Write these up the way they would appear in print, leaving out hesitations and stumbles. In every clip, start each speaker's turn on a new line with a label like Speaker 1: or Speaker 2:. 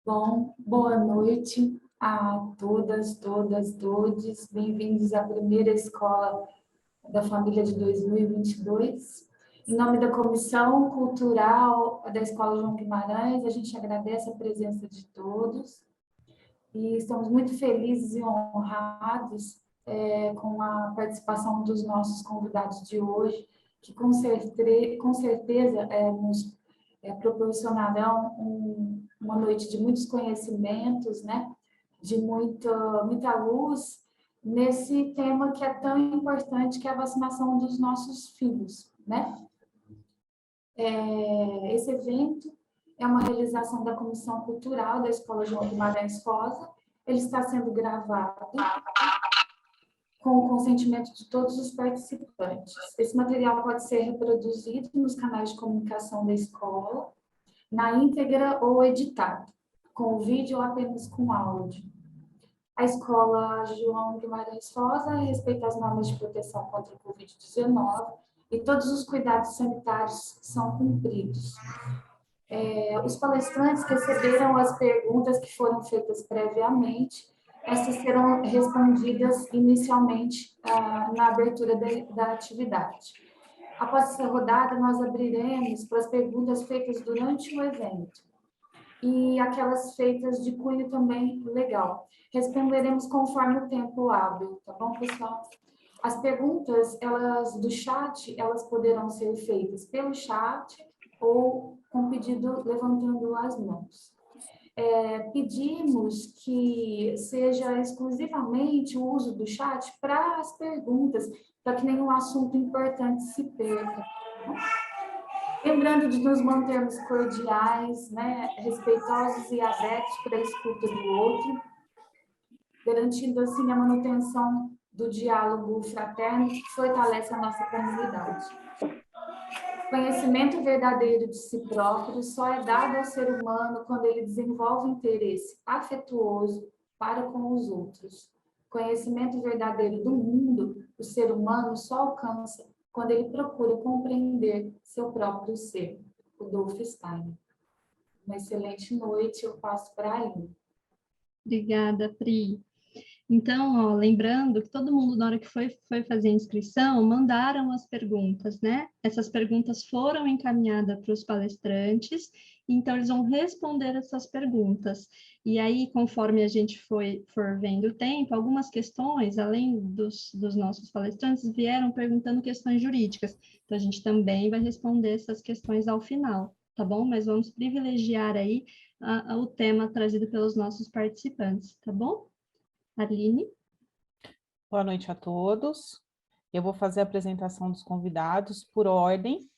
Speaker 1: Bom, boa noite a todas, todes. Bem-vindos à primeira escola da família de 2022. Em nome da Comissão Cultural da Escola João Guimarães, a gente agradece a presença de todos e estamos muito felizes e honrados com a participação dos nossos convidados de hoje, que com certeza nos proporcionarão uma noite de muitos conhecimentos, né? De muita luz nesse tema que é tão importante, que é a vacinação dos nossos filhos, né? Esse evento é uma realização da Comissão Cultural da Escola João Guimarães Rosa. Ele está sendo gravado com o consentimento de todos os participantes. Esse material pode ser reproduzido nos canais de comunicação da escola, na íntegra ou editado, com vídeo ou apenas com áudio. A Escola João Guimarães Rosa respeita as normas de proteção contra o Covid-19 e todos os cuidados sanitários são cumpridos. Os palestrantes receberam as perguntas que foram feitas previamente. Essas serão respondidas inicialmente na abertura da atividade. Após essa rodada, nós abriremos para as perguntas feitas durante o evento e aquelas feitas de cunho também legal. Responderemos conforme o tempo hábil, tá bom, pessoal? As perguntas, do chat, elas poderão ser feitas pelo chat ou com pedido levantando as mãos. Pedimos que seja exclusivamente o uso do chat para as perguntas, para que nenhum assunto importante se perca. Lembrando de nos mantermos cordiais, né, respeitosos e abertos para a escuta do outro, garantindo assim a manutenção do diálogo fraterno que fortalece a nossa comunidade. O conhecimento verdadeiro de si próprio só é dado ao ser humano quando ele desenvolve interesse afetuoso para com os outros. O conhecimento verdadeiro do mundo, o ser humano só alcança quando ele procura compreender seu próprio ser. Rudolf Steiner. Uma excelente noite, eu passo para a Aline.
Speaker 2: Obrigada, Pri. Então, ó, lembrando que todo mundo, na hora que foi fazer a inscrição, mandaram as perguntas, né? Essas perguntas foram encaminhadas para os palestrantes, então eles vão responder essas perguntas. E aí, conforme a gente for vendo o tempo, algumas questões, além dos nossos palestrantes, vieram perguntando questões jurídicas. Então, a gente também vai responder essas questões ao final, tá bom? Mas vamos privilegiar aí o tema trazido pelos nossos participantes, tá bom? Aline.
Speaker 3: Boa noite a todos. Eu vou fazer a apresentação dos convidados por ordem,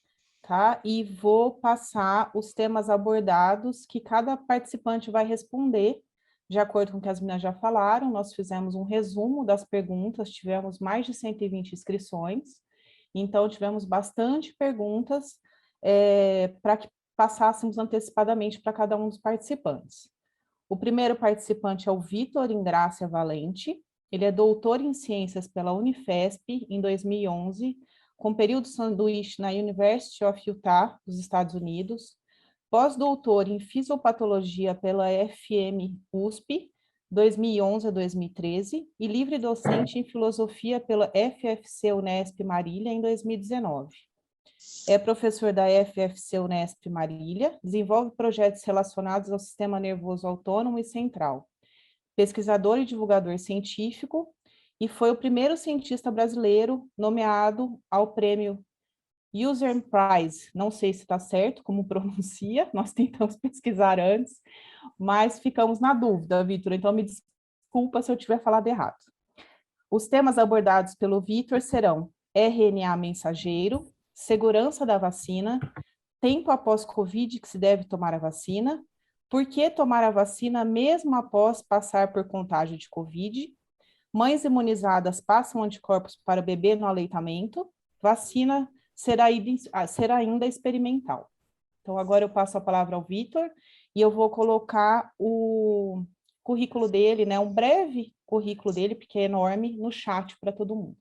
Speaker 3: tá? E vou passar os temas abordados que cada participante vai responder, de acordo com o que as meninas já falaram. Nós fizemos um resumo das perguntas, tivemos mais de 120 inscrições, então tivemos bastante perguntas para que passássemos antecipadamente para cada um dos participantes. O primeiro participante é o Vitor Ingrácia Valente. Ele é doutor em ciências pela Unifesp em 2011, com período sanduíche na University of Utah, dos Estados Unidos, pós-doutor em fisiopatologia pela FM-USP, 2011 a 2013, e livre docente em filosofia pela FFC Unesp Marília, em 2019. É professor da FFC Unesp Marília, desenvolve projetos relacionados ao sistema nervoso autônomo e central, pesquisador e divulgador científico, e foi o primeiro cientista brasileiro nomeado ao prêmio User Prize. Não sei se está certo como pronuncia, nós tentamos pesquisar antes, mas ficamos na dúvida, Vitor, então me desculpa se eu tiver falado errado. Os temas abordados pelo Vitor serão RNA mensageiro, segurança da vacina, tempo após Covid que se deve tomar a vacina, por que tomar a vacina mesmo após passar por contágio de Covid, mães imunizadas passam anticorpos para bebê no aleitamento, vacina será ainda experimental. Então, agora eu passo a palavra ao Vitor e eu vou colocar o currículo dele, né, um breve currículo dele, porque é enorme, no chat para todo mundo.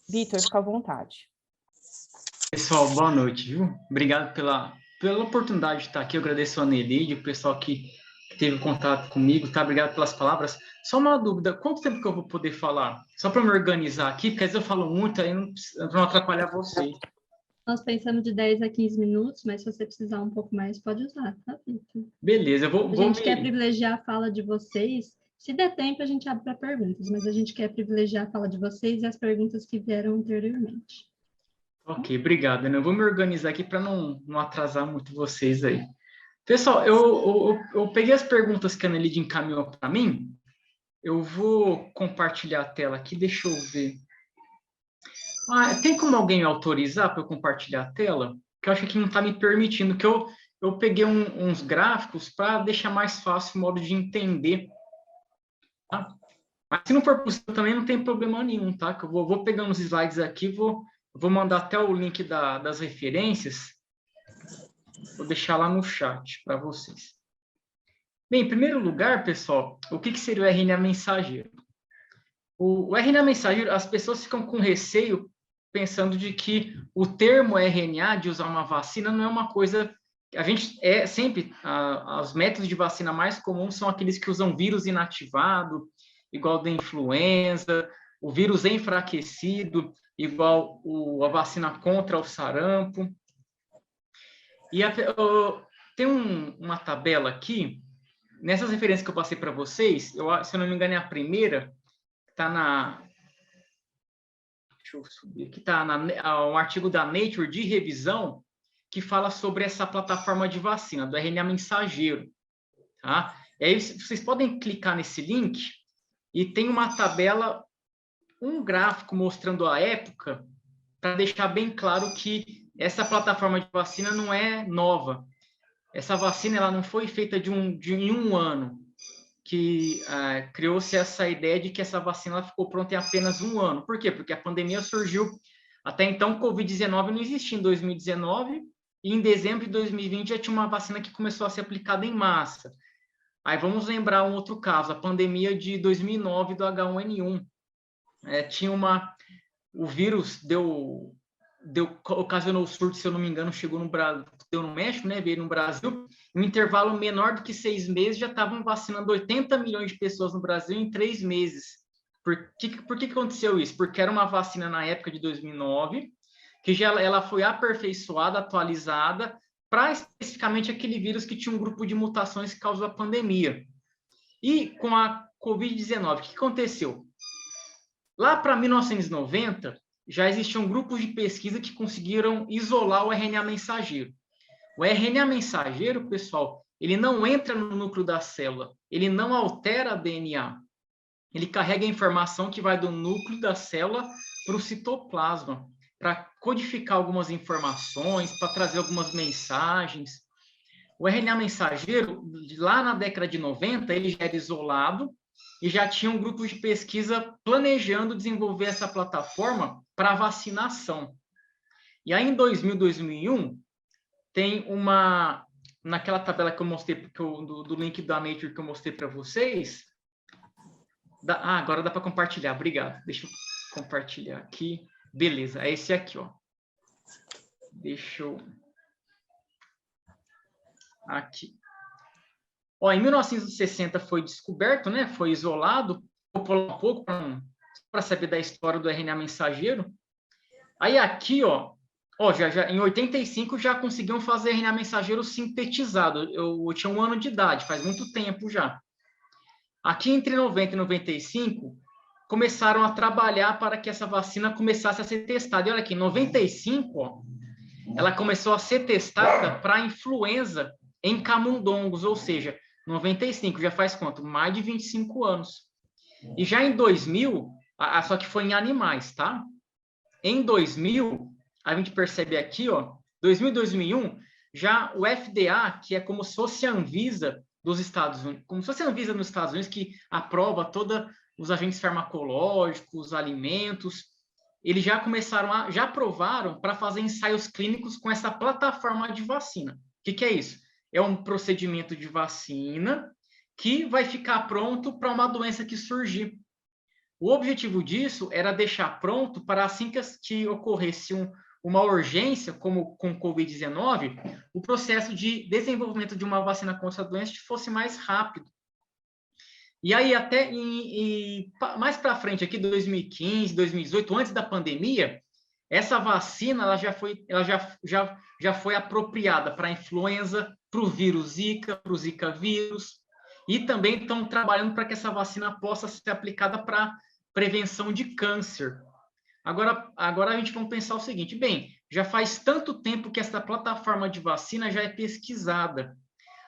Speaker 3: Vitor, fica à vontade.
Speaker 4: Pessoal, boa noite, viu? Obrigado pela pela oportunidade de estar aqui. Eu agradeço a Nelide, o pessoal que teve contato comigo, tá? Obrigado pelas palavras. Só uma dúvida, quanto tempo que eu vou poder falar? Só para me organizar aqui, porque às vezes eu falo muito, aí não atrapalhar vocês.
Speaker 2: Nós pensamos de 10 a 15 minutos, mas se você precisar um pouco mais, pode usar, tá, Vitor?
Speaker 4: Beleza, eu
Speaker 2: A gente quer privilegiar a fala de vocês. Se der tempo, a gente abre para perguntas, mas a gente quer privilegiar a fala de vocês e as perguntas que vieram anteriormente.
Speaker 4: Ok, obrigado. Eu vou me organizar aqui para não atrasar muito vocês aí. Pessoal, eu peguei as perguntas que a Nelide encaminhou para mim. Eu vou compartilhar a tela aqui, deixa eu ver. Tem como alguém me autorizar para eu compartilhar a tela? Que eu acho que não está me permitindo, que eu peguei uns gráficos para deixar mais fácil o modo de entender. Tá? Mas se não for possível também não tem problema nenhum, tá? Que eu vou pegando os slides aqui, vou mandar até o link das referências. Vou deixar lá no chat para vocês. Bem, em primeiro lugar, pessoal, o que seria o RNA mensageiro? O RNA mensageiro, as pessoas ficam com receio pensando de que o termo RNA de usar uma vacina não é uma coisa... A gente sempre... os métodos de vacina mais comuns são aqueles que usam vírus inativado, igual da influenza, o vírus enfraquecido, igual a vacina contra o sarampo. E tem uma tabela aqui, nessas referências que eu passei para vocês, se eu não me engano é a primeira, está na... Deixa eu subir aqui, está um artigo da Nature de revisão que fala sobre essa plataforma de vacina, do RNA mensageiro. Tá? E aí vocês podem clicar nesse link e tem uma tabela, um gráfico mostrando a época, para deixar bem claro que essa plataforma de vacina não é nova. Essa vacina ela não foi feita em um ano, que criou-se essa ideia de que essa vacina ficou pronta em apenas um ano. Por quê? Porque a pandemia surgiu. Até então, o Covid-19 não existia em 2019, e em dezembro de 2020 já tinha uma vacina que começou a ser aplicada em massa. Aí vamos lembrar um outro caso, a pandemia de 2009 do H1N1. O vírus ocasionou surto, se eu não me engano, chegou no Brasil, deu no México, né? Veio no Brasil. Em um intervalo menor do que 6 meses, já estavam vacinando 80 milhões de pessoas no Brasil em 3 meses. Por que aconteceu isso? Porque era uma vacina na época de 2009, que ela foi aperfeiçoada, atualizada, para especificamente aquele vírus que tinha um grupo de mutações que causou a pandemia. E com a Covid-19, o que aconteceu? Lá para 1990, já existiam grupos de pesquisa que conseguiram isolar o RNA mensageiro. O RNA mensageiro, pessoal, ele não entra no núcleo da célula, ele não altera a DNA. Ele carrega a informação que vai do núcleo da célula para o citoplasma, para codificar algumas informações, para trazer algumas mensagens. O RNA mensageiro, lá na década de 90, ele já era isolado e já tinha um grupo de pesquisa planejando desenvolver essa plataforma para vacinação. E aí, em 2000, 2001, tem naquela tabela que eu mostrei, do link da Nature que eu mostrei para vocês. Agora dá para compartilhar, obrigado. Deixa eu compartilhar aqui. Beleza, é esse aqui, ó. Deixa eu... Aqui. Ó, em 1960 foi descoberto, né? Foi isolado. Vou pular um pouco para saber da história do RNA mensageiro. Aí aqui, ó, já em 85 já conseguiam fazer RNA mensageiro sintetizado. Eu tinha 1 ano de idade, faz muito tempo já. Aqui entre 90 e 95 começaram a trabalhar para que essa vacina começasse a ser testada. E olha aqui, em 95, ó, ela começou a ser testada para influenza em camundongos, ou seja, 95, já faz quanto? Mais de 25 anos. E já em 2000, só que foi em animais, tá? Em 2000, a gente percebe aqui, ó, 2000 e 2001, já o FDA, que é como se fosse a Anvisa dos Estados Unidos, como se fosse a Anvisa nos Estados Unidos, que aprova todos os agentes farmacológicos, os alimentos, eles já começaram já aprovaram para fazer ensaios clínicos com essa plataforma de vacina. O que é isso? É um procedimento de vacina que vai ficar pronto para uma doença que surgir. O objetivo disso era deixar pronto para assim que ocorresse uma urgência, como com o Covid-19, o processo de desenvolvimento de uma vacina contra a doença fosse mais rápido. E aí, até mais para frente, aqui 2015, 2018, antes da pandemia, essa vacina ela já foi apropriada para a influenza, para o vírus Zika, para o Zika vírus, e também estão trabalhando para que essa vacina possa ser aplicada para prevenção de câncer. Agora a gente vai pensar o seguinte, bem, já faz tanto tempo que essa plataforma de vacina já é pesquisada.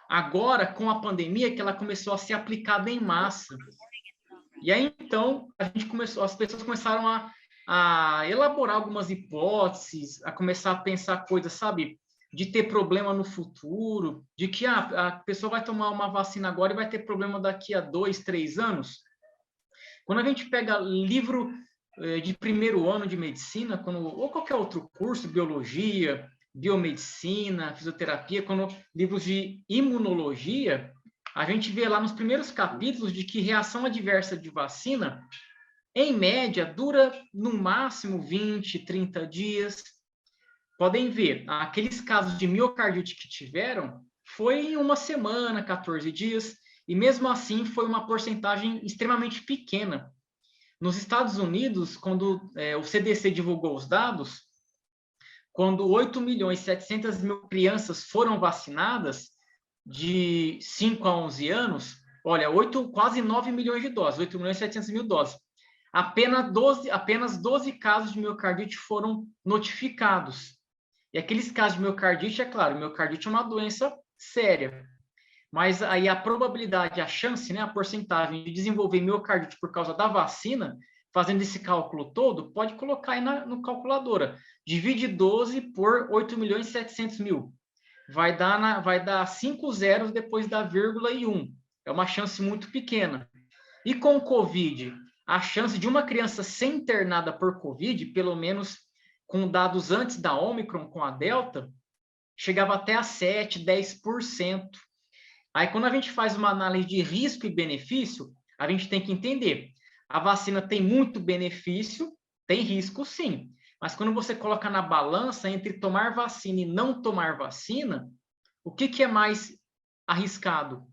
Speaker 4: Agora, com a pandemia, que ela começou a ser aplicada em massa. E aí, então, as pessoas começaram a elaborar algumas hipóteses, a começar a pensar coisas, sabe, de ter problema no futuro, de que a pessoa vai tomar uma vacina agora e vai ter problema daqui a 2, 3 anos. Quando a gente pega livro de primeiro ano de medicina, ou qualquer outro curso, biologia, biomedicina, fisioterapia, livros de imunologia, a gente vê lá nos primeiros capítulos de que reação adversa de vacina, em média, dura no máximo 20, 30 dias. Podem ver, aqueles casos de miocardite que tiveram, foi em uma semana, 14 dias, e mesmo assim foi uma porcentagem extremamente pequena. Nos Estados Unidos, quando o CDC divulgou os dados, quando 8.700.000 crianças foram vacinadas de 5 a 11 anos, olha, quase 9 milhões de doses, 8.700.000 doses. Apenas 12 casos de miocardite foram notificados. E aqueles casos de miocardite, é claro, miocardite é uma doença séria. Mas aí a probabilidade, a chance, né, a porcentagem de desenvolver miocardite por causa da vacina, fazendo esse cálculo todo, pode colocar aí no calculadora. Divide 12 por 8.700.000. Vai dar 5 zeros depois da vírgula e 1. É uma chance muito pequena. E com o Covid, a chance de uma criança ser internada por Covid, pelo menos com dados antes da Omicron, com a Delta, chegava até a 7, 10%. Aí, quando a gente faz uma análise de risco e benefício, a gente tem que entender. A vacina tem muito benefício, tem risco sim. Mas quando você coloca na balança entre tomar vacina e não tomar vacina, o que é mais arriscado?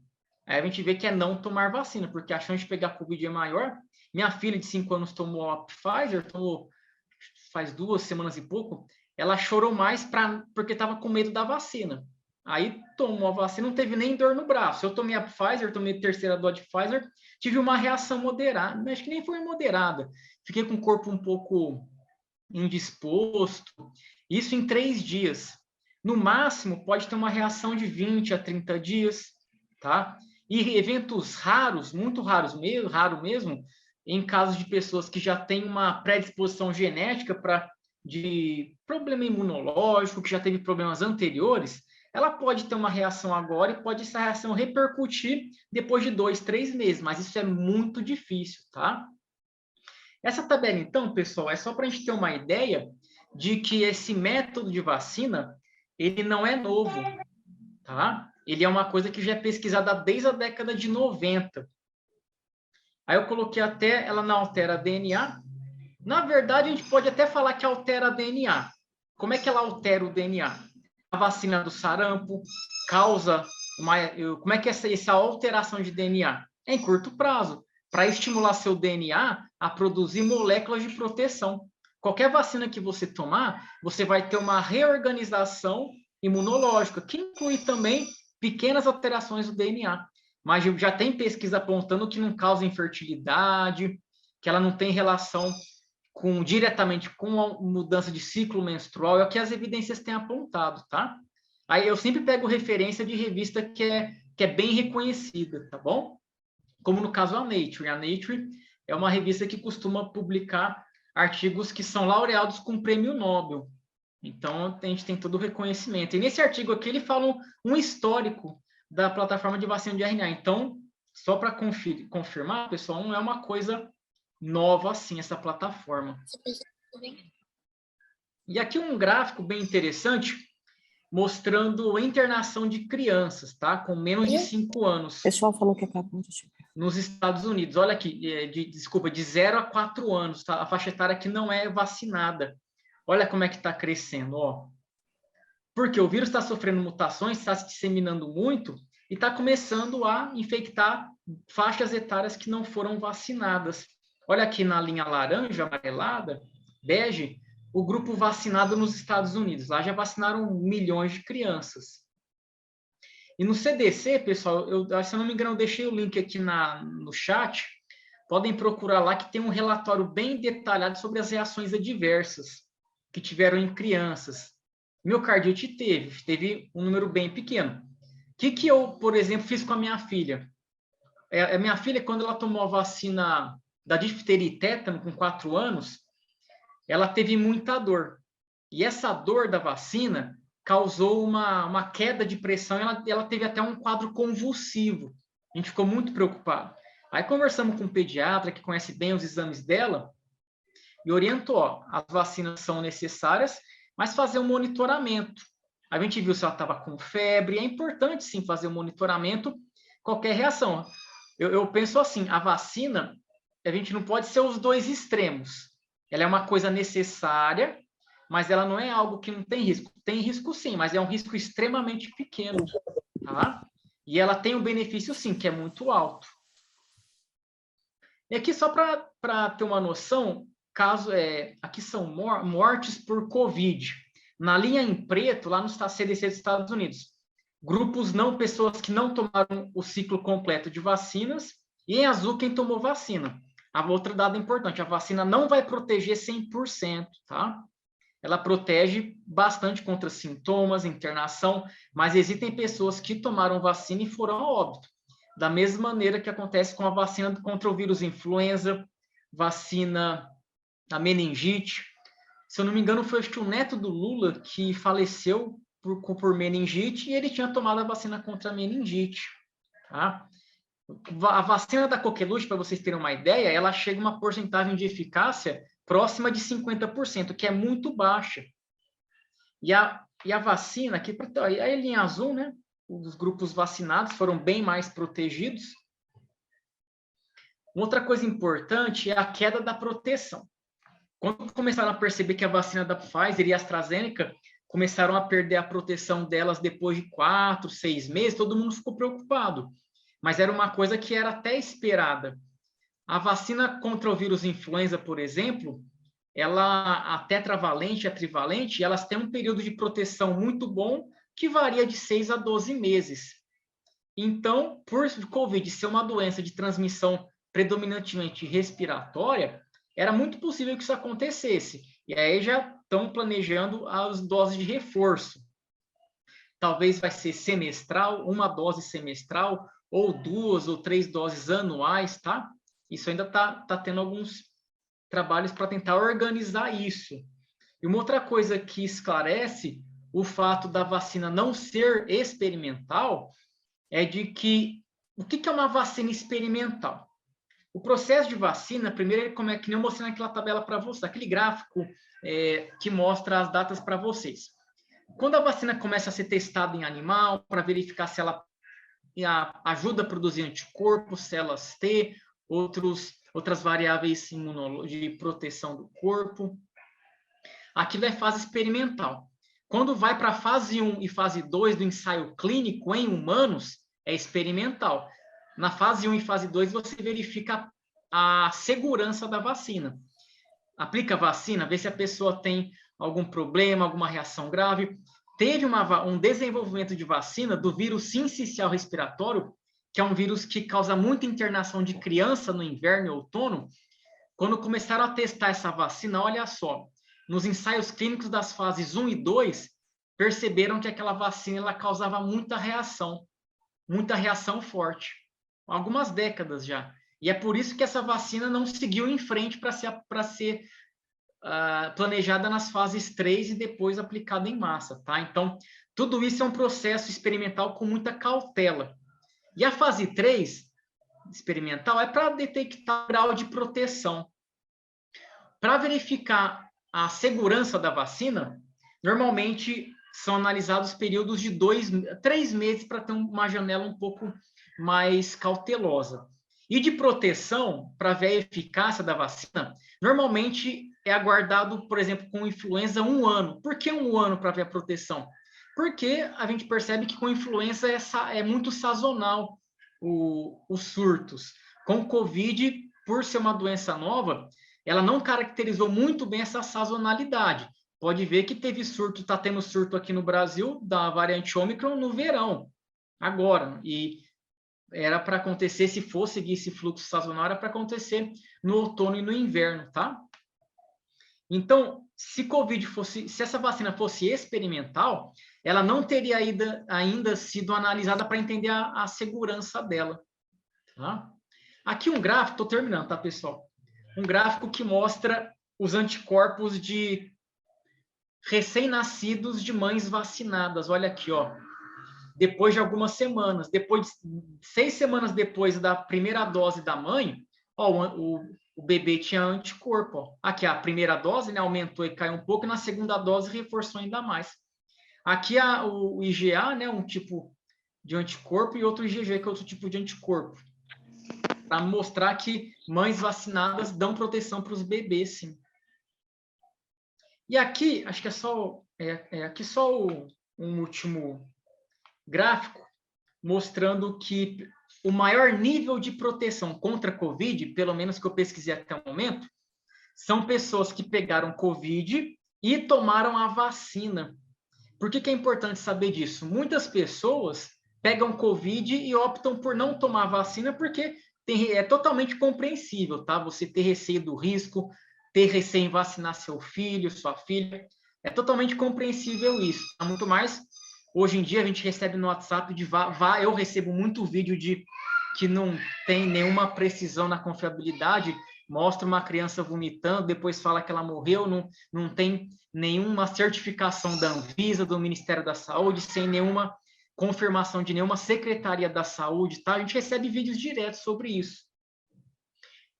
Speaker 4: Aí a gente vê que é não tomar vacina, porque a chance de pegar Covid é maior. Minha filha de 5 anos tomou a Pfizer, faz 2 semanas e pouco, ela chorou mais porque estava com medo da vacina. Aí tomou a vacina, não teve nem dor no braço. Eu tomei a Pfizer, tomei a terceira dose de Pfizer, tive uma reação moderada, acho que nem foi moderada. Fiquei com o corpo um pouco indisposto. Isso em 3 dias. No máximo, pode ter uma reação de 20 a 30 dias, tá? E eventos raros, muito raros mesmo, raro mesmo, em casos de pessoas que já têm uma predisposição genética de problema imunológico, que já teve problemas anteriores, ela pode ter uma reação agora e pode essa reação repercutir depois de 2, 3 meses, mas isso é muito difícil, tá? Essa tabela, então, pessoal, é só para a gente ter uma ideia de que esse método de vacina, ele não é novo, tá? Ele é uma coisa que já é pesquisada desde a década de 90. Aí eu coloquei até, ela não altera DNA. Na verdade, a gente pode até falar que altera DNA. Como é que ela altera o DNA? A vacina do sarampo causa como é que é essa alteração de DNA? É em curto prazo, para estimular seu DNA a produzir moléculas de proteção. Qualquer vacina que você tomar, você vai ter uma reorganização imunológica, que inclui também pequenas alterações do DNA. Mas já tem pesquisa apontando que não causa infertilidade, que ela não tem relação diretamente com a mudança de ciclo menstrual, é o que as evidências têm apontado, tá? Aí eu sempre pego referência de revista que é bem reconhecida, tá bom? Como no caso a Nature. A Nature é uma revista que costuma publicar artigos que são laureados com prêmio Nobel. Então, a gente tem todo o reconhecimento. E nesse artigo aqui, ele fala um histórico da plataforma de vacina de RNA. Então, só para confirmar, pessoal, não é uma coisa nova assim, essa plataforma. E aqui um gráfico bem interessante, mostrando a internação de crianças, tá? Com menos de 5 anos.
Speaker 5: O pessoal falou que acabou de chegar.
Speaker 4: Nos Estados Unidos. Olha aqui, de 0 a 4 anos, tá? A faixa etária que não é vacinada. Olha como é que está crescendo, ó. Porque o vírus está sofrendo mutações, está se disseminando muito e está começando a infectar faixas etárias que não foram vacinadas. Olha aqui na linha laranja, amarelada, bege, o grupo vacinado nos Estados Unidos. Lá já vacinaram milhões de crianças. E no CDC, pessoal, se eu não me engano, eu deixei o link aqui no chat. Podem procurar lá que tem um relatório bem detalhado sobre as reações adversas que tiveram em crianças. Miocardite teve um número bem pequeno. O que eu, por exemplo, fiz com a minha filha? A minha filha, quando ela tomou a vacina da difteria e tétano com 4 anos, ela teve muita dor. E essa dor da vacina causou uma queda de pressão, ela teve até um quadro convulsivo. A gente ficou muito preocupado. Aí conversamos com um pediatra que conhece bem os exames dela e orientou, ó, as vacinas são necessárias, mas fazer um monitoramento. A gente viu se ela estava com febre, é importante sim fazer um monitoramento, qualquer reação. Eu penso assim, a vacina, a gente não pode ser os dois extremos. Ela é uma coisa necessária, mas ela não é algo que não tem risco. Tem risco sim, mas é um risco extremamente pequeno, tá? E ela tem um benefício sim, que é muito alto. E aqui só para ter uma noção, aqui são mortes por Covid. Na linha em preto, lá no CDC dos Estados Unidos, grupos não, pessoas que não tomaram o ciclo completo de vacinas, e em azul quem tomou vacina. A outra dado importante, a vacina não vai proteger 100%, tá? Ela protege bastante contra sintomas, internação, mas existem pessoas que tomaram vacina e foram a óbito. Da mesma maneira que acontece com a vacina contra o vírus influenza, vacina da meningite. Se eu não me engano, foi acho que o neto do Lula que faleceu por meningite e ele tinha tomado a vacina contra a meningite. Tá? A vacina da coqueluche, para vocês terem uma ideia, ela chega a uma porcentagem de eficácia próxima de 50%, que é muito baixa. E a vacina, aqui, a linha azul, né? Os grupos vacinados foram bem mais protegidos. Outra coisa importante é a queda da proteção. Quando começaram a perceber que a vacina da Pfizer e AstraZeneca começaram a perder a proteção delas depois de 4, 6 meses, todo mundo ficou preocupado. Mas era uma coisa que era até esperada. A vacina contra o vírus influenza, por exemplo, a tetravalente e a trivalente, elas têm um período de proteção muito bom, que varia de 6 a 12 meses. Então, por Covid ser uma doença de transmissão predominantemente respiratória, era muito possível que isso acontecesse. E aí já estão planejando as doses de reforço. Talvez vai ser semestral, uma dose semestral, ou 2 ou 3 doses anuais, tá? Isso ainda tá tendo alguns trabalhos para tentar organizar isso. E uma outra coisa que esclarece o fato da vacina não ser experimental é de que o que é uma vacina experimental? O processo de vacina, primeiro, como é que nem eu mostrei naquela tabela para vocês, aquele gráfico que mostra as datas para vocês. Quando a vacina começa a ser testada em animal, para verificar se ela ajuda a produzir anticorpos, células T, outras variáveis de proteção do corpo, aquilo é fase experimental. Quando vai para a fase 1 e fase 2 do ensaio clínico em humanos, é experimental. Na fase 1 e fase 2, você verifica a segurança da vacina. Aplica a vacina, vê se a pessoa tem algum problema, alguma reação grave. Teve um desenvolvimento de vacina do vírus sincicial respiratório, que é um vírus que causa muita internação de criança no inverno e outono. Quando começaram a testar essa vacina, olha só, nos ensaios clínicos das fases 1 e 2, perceberam que aquela vacina ela causava muita reação forte, algumas décadas já. E é por isso que essa vacina não seguiu em frente para ser planejada nas fases 3 e depois aplicada em massa, tá? Então, tudo isso é um processo experimental com muita cautela. E a fase 3 experimental é para detectar o grau de proteção. Para verificar a segurança da vacina, normalmente são analisados períodos de 3 meses para ter uma janela um pouco mais cautelosa. E de proteção, para ver a eficácia da vacina, normalmente é aguardado, por exemplo, com influenza 1 ano. Por que 1 ano para ver a proteção? Porque a gente percebe que com influenza é muito sazonal os surtos. Com Covid, por ser uma doença nova, ela não caracterizou muito bem essa sazonalidade. Pode ver que teve surto, está tendo surto aqui no Brasil da variante Ômicron no verão, agora. E era para acontecer, se for seguir esse fluxo sazonal, era para acontecer no outono e no inverno, tá? Então, se essa vacina fosse experimental, ela não teria ainda sido analisada para entender a segurança dela, tá? Aqui um gráfico, estou terminando, tá, pessoal? Um gráfico que mostra os anticorpos de recém-nascidos de mães vacinadas. Olha aqui, ó. Depois de algumas semanas, 6 semanas depois da primeira dose da mãe, ó, o bebê tinha anticorpo. Ó. Aqui, a primeira dose, né, aumentou e caiu um pouco, e na segunda dose reforçou ainda mais. Aqui o IgA, né, um tipo de anticorpo, e outro IgG, que é outro tipo de anticorpo. Para mostrar que mães vacinadas dão proteção para os bebês, sim. E aqui, acho que aqui só um último gráfico, mostrando que o maior nível de proteção contra a Covid, pelo menos que eu pesquisei até o momento, são pessoas que pegaram Covid e tomaram a vacina. Por que é importante saber disso? Muitas pessoas pegam Covid e optam por não tomar vacina porque é totalmente compreensível, tá? Você ter receio do risco, ter receio em vacinar seu filho, sua filha, é totalmente compreensível isso. Tá? Muito mais, hoje em dia a gente recebe no WhatsApp eu recebo muito vídeo de que não tem nenhuma precisão na confiabilidade, mostra uma criança vomitando, depois fala que ela morreu, não tem nenhuma certificação da Anvisa, do Ministério da Saúde, sem nenhuma confirmação de nenhuma secretaria da saúde, tá? A gente recebe vídeos diretos sobre isso.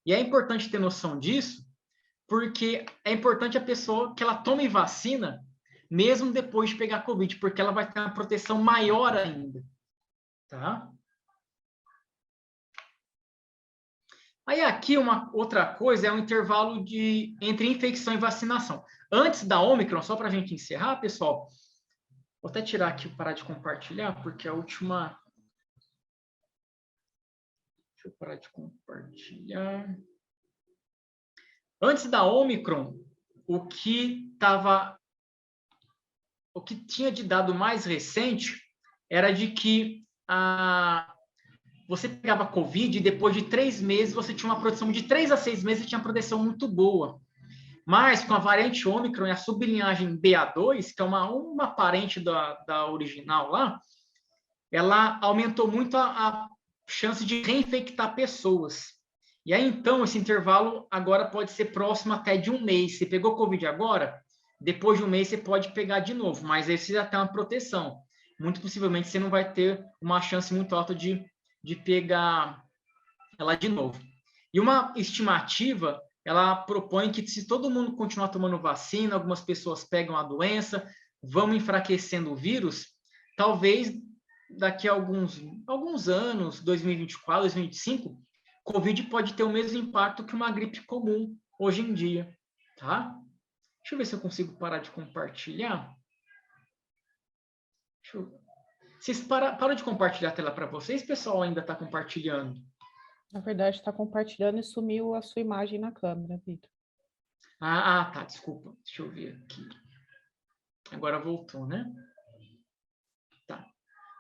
Speaker 4: E é importante ter noção disso, porque é importante a pessoa que ela tome vacina, mesmo depois de pegar Covid, porque ela vai ter uma proteção maior ainda, tá? Aí aqui uma outra coisa é o intervalo entre infecção e vacinação. Antes da Ômicron, só para a gente encerrar, pessoal, vou até tirar aqui, parar de compartilhar, porque a última... Deixa eu parar de compartilhar. Antes da Ômicron, o que tinha de dado mais recente era de que você pegava Covid e depois de 3 meses você tinha uma proteção de 3 a 6 meses, tinha uma proteção muito boa. Mas com a variante Ômicron e a sublinhagem BA2, que é uma parente da original lá, ela aumentou muito a chance de reinfectar pessoas. E aí, então, esse intervalo agora pode ser próximo até de 1 mês. Você pegou Covid agora, depois de 1 mês você pode pegar de novo, mas aí você já tem uma proteção. Muito possivelmente você não vai ter uma chance muito alta de pegar ela de novo. E uma estimativa, ela propõe que se todo mundo continuar tomando vacina, algumas pessoas pegam a doença, vão enfraquecendo o vírus, talvez daqui a alguns anos, 2024, 2025, Covid pode ter o mesmo impacto que uma gripe comum hoje em dia, tá? Deixa eu ver se eu consigo parar de compartilhar. Vocês param de compartilhar a tela para vocês, pessoal, ainda está compartilhando?
Speaker 3: Na verdade, está compartilhando e sumiu a sua imagem na câmera, Vitor.
Speaker 4: Tá, desculpa. Deixa eu ver aqui. Agora voltou, né? Tá.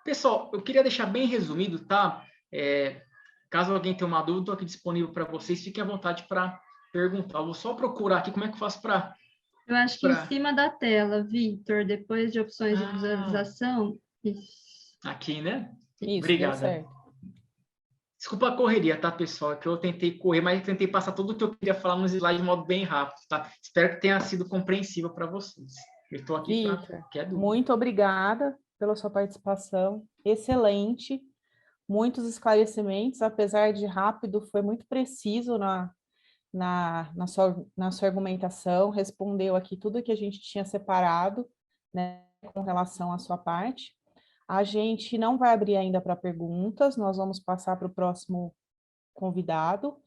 Speaker 4: Pessoal, eu queria deixar bem resumido, tá? Caso alguém tenha uma dúvida, estou aqui disponível para vocês. Fiquem à vontade para perguntar. Eu vou só procurar aqui como é que eu faço para...
Speaker 2: Eu acho que em cima da tela, Vitor, depois de opções de visualização. Isso.
Speaker 4: Aqui, né?
Speaker 3: Isso,
Speaker 4: obrigado.
Speaker 3: deu certo.
Speaker 4: Desculpa a correria, tá, pessoal? É que eu tentei correr, mas tentei passar tudo o que eu queria falar nos slides de modo bem rápido, tá? Espero que tenha sido compreensível para vocês. Eu estou aqui para qualquer dúvida.
Speaker 3: Muito obrigada pela sua participação. Excelente. Muitos esclarecimentos, apesar de rápido, foi muito preciso na sua argumentação, respondeu aqui tudo que a gente tinha separado, né, com relação à sua parte. A gente não vai abrir ainda para perguntas, nós vamos passar para o próximo convidado.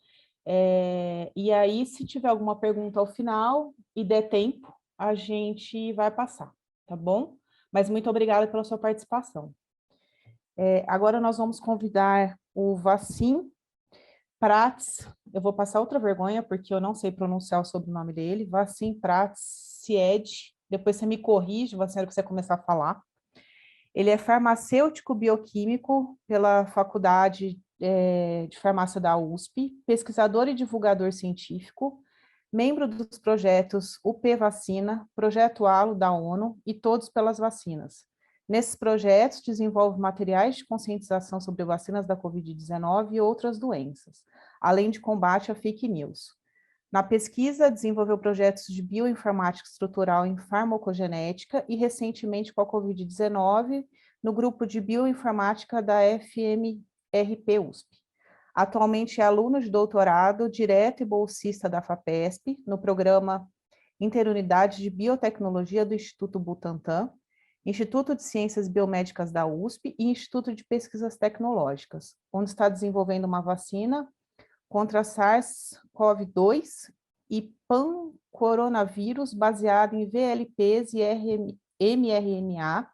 Speaker 3: E aí, se tiver alguma pergunta ao final e der tempo, a gente vai passar, tá bom? Mas muito obrigada pela sua participação. Agora nós vamos convidar o Wassim Prats, eu vou passar outra vergonha, porque eu não sei pronunciar o sobrenome dele, Wassim Prats Sied, depois você me corrige, Wassim, na hora que você começar a falar. Ele é farmacêutico bioquímico pela Faculdade de Farmácia da USP, pesquisador e divulgador científico, membro dos projetos UP Vacina, Projeto Halo da ONU e Todos pelas Vacinas. Nesses projetos, desenvolve materiais de conscientização sobre vacinas da Covid-19 e outras doenças, além de combate a fake news. Na pesquisa, desenvolveu projetos de bioinformática estrutural em farmacogenética e, recentemente, com a Covid-19, no grupo de bioinformática da FMRP USP. Atualmente é aluno de doutorado, direto e bolsista da FAPESP, no programa Interunidade de Biotecnologia do Instituto Butantan, Instituto de Ciências Biomédicas da USP e Instituto de Pesquisas Tecnológicas, onde está desenvolvendo uma vacina contra SARS-CoV-2 e pan-coronavírus baseado em VLPs e mRNA,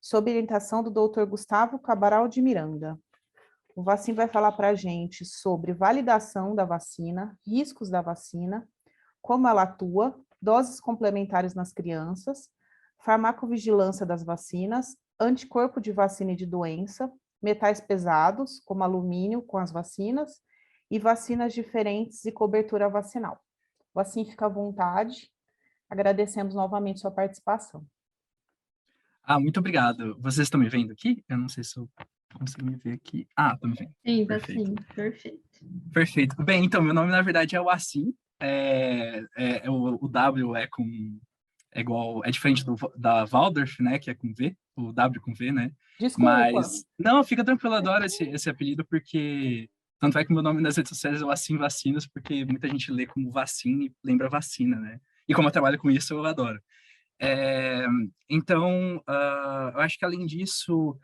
Speaker 3: sob orientação do Dr. Gustavo Cabral de Miranda. O Wassim vai falar para a gente sobre validação da vacina, riscos da vacina, como ela atua, doses complementares nas crianças, farmacovigilância das vacinas, anticorpo de vacina e de doença, metais pesados, como alumínio com as vacinas, e vacinas diferentes e cobertura vacinal. Wassim, fica à vontade. Agradecemos novamente sua participação.
Speaker 6: Muito obrigado. Vocês estão me vendo aqui? Eu não sei se eu consigo me ver aqui. Estou me vendo.
Speaker 2: Sim,
Speaker 6: perfeito.
Speaker 2: Wassim, perfeito.
Speaker 6: Perfeito. Bem, então, meu nome, na verdade, é Wassim. O W é igual, é diferente da Waldorf, né, que é com V, o W com V, né?
Speaker 3: Desculpa.
Speaker 6: Mas, não, fica tranquilo, eu adoro esse apelido, porque, tanto é que meu nome nas redes sociais é Wassim Vacinas, porque muita gente lê como vacina e lembra vacina, né? E como eu trabalho com isso, eu adoro. Então, eu acho que além disso,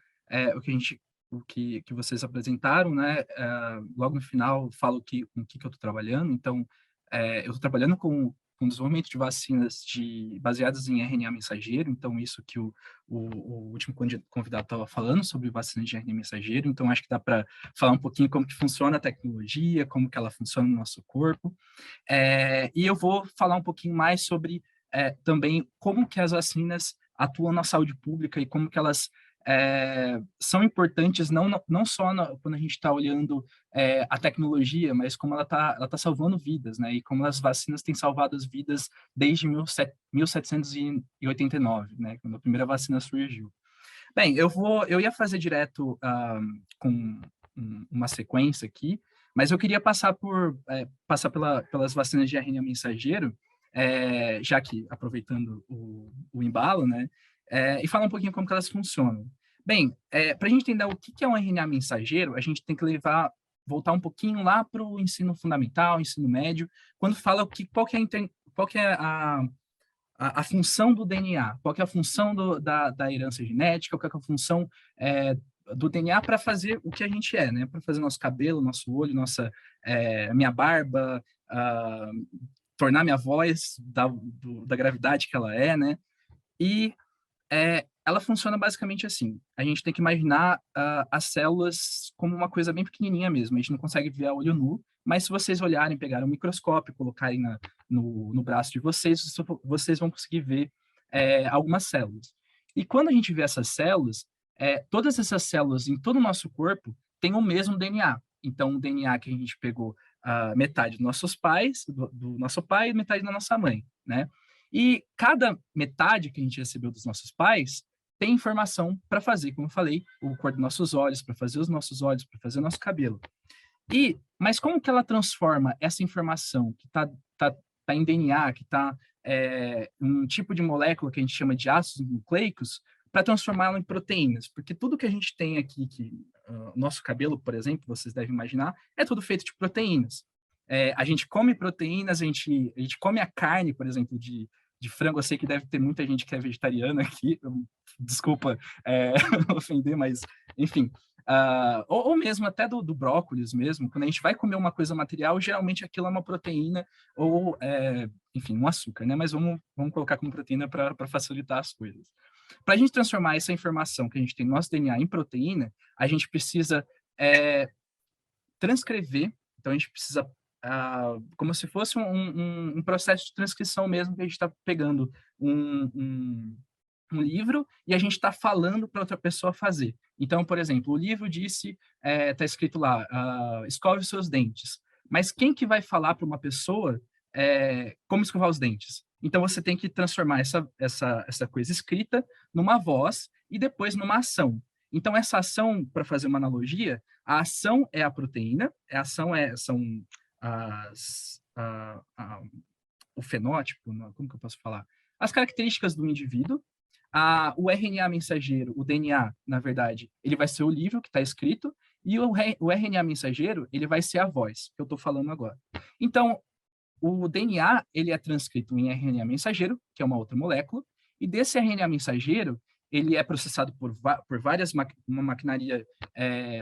Speaker 6: o que vocês apresentaram, né? Logo no final, falo com o que eu estou trabalhando. Então, eu estou trabalhando com desenvolvimento de vacinas baseadas em RNA mensageiro. Então, isso que o último convidado estava falando sobre vacinas de RNA mensageiro. Então, acho que dá para falar um pouquinho como que funciona a tecnologia, como que ela funciona no nosso corpo. E eu vou falar um pouquinho mais sobre também como que as vacinas atuam na saúde pública e como que elas são importantes não só quando a gente está olhando a tecnologia, mas como ela tá salvando vidas, né? E como as vacinas têm salvado as vidas desde 1789, né? Quando a primeira vacina surgiu. Bem, eu ia fazer direto com uma sequência aqui, mas eu queria passar pelas vacinas de RNA mensageiro, já que, aproveitando o embalo, né, e falar um pouquinho como que elas funcionam. Bem, para a gente entender o que é um RNA mensageiro, a gente tem que voltar um pouquinho lá para o ensino fundamental, ensino médio, quando fala qual que é a função do DNA, qual que é a função da herança genética, qual que é a função do DNA para fazer o que a gente é, né? Para fazer nosso cabelo, nosso olho, minha barba, tornar minha voz da gravidade que ela é, né? E ela funciona basicamente assim. A gente tem que imaginar as células como uma coisa bem pequenininha mesmo. A gente não consegue ver a olho nu, mas se vocês olharem, pegarem um microscópio, colocarem no braço de vocês vão conseguir ver algumas células. E quando a gente vê essas células, todas essas células em todo o nosso corpo têm o mesmo DNA. Então, o DNA que a gente pegou metade dos nossos pais, do nosso pai, e metade da nossa mãe, né? E cada metade que a gente recebeu dos nossos pais tem informação para fazer, como eu falei, o cor dos nossos olhos, para fazer os nossos olhos, para fazer o nosso cabelo. Mas como que ela transforma essa informação que está em DNA, que está um tipo de molécula que a gente chama de ácidos nucleicos, para transformá-la em proteínas? Porque tudo que a gente tem aqui, nosso cabelo, por exemplo, vocês devem imaginar, é tudo feito de proteínas. A gente come proteínas, a gente come a carne, por exemplo, de frango. Eu sei que deve ter muita gente que é vegetariana aqui, desculpa ofender, mas, enfim. ou mesmo até do brócolis mesmo, quando a gente vai comer uma coisa material, geralmente aquilo é uma proteína ou, enfim, um açúcar, né? Mas vamos colocar como proteína para facilitar as coisas. Para a gente transformar essa informação que a gente tem no nosso DNA em proteína, a gente precisa transcrever, então a gente precisa, como se fosse um processo de transcrição mesmo, que a gente está pegando um livro e a gente está falando para outra pessoa fazer. Então, por exemplo, o livro disse, está escrito lá, escove os seus dentes. Mas quem que vai falar para uma pessoa como escovar os dentes? Então, você tem que transformar essa coisa escrita numa voz e depois numa ação. Então, essa ação, para fazer uma analogia, a ação é a proteína, são o fenótipo, como que eu posso falar? As características do indivíduo. O RNA mensageiro, o DNA, na verdade, ele vai ser o livro que está escrito, e o RNA mensageiro, ele vai ser a voz, que eu estou falando agora. Então, o DNA, ele é transcrito em RNA mensageiro, que é uma outra molécula, e desse RNA mensageiro, ele é processado por uma maquinaria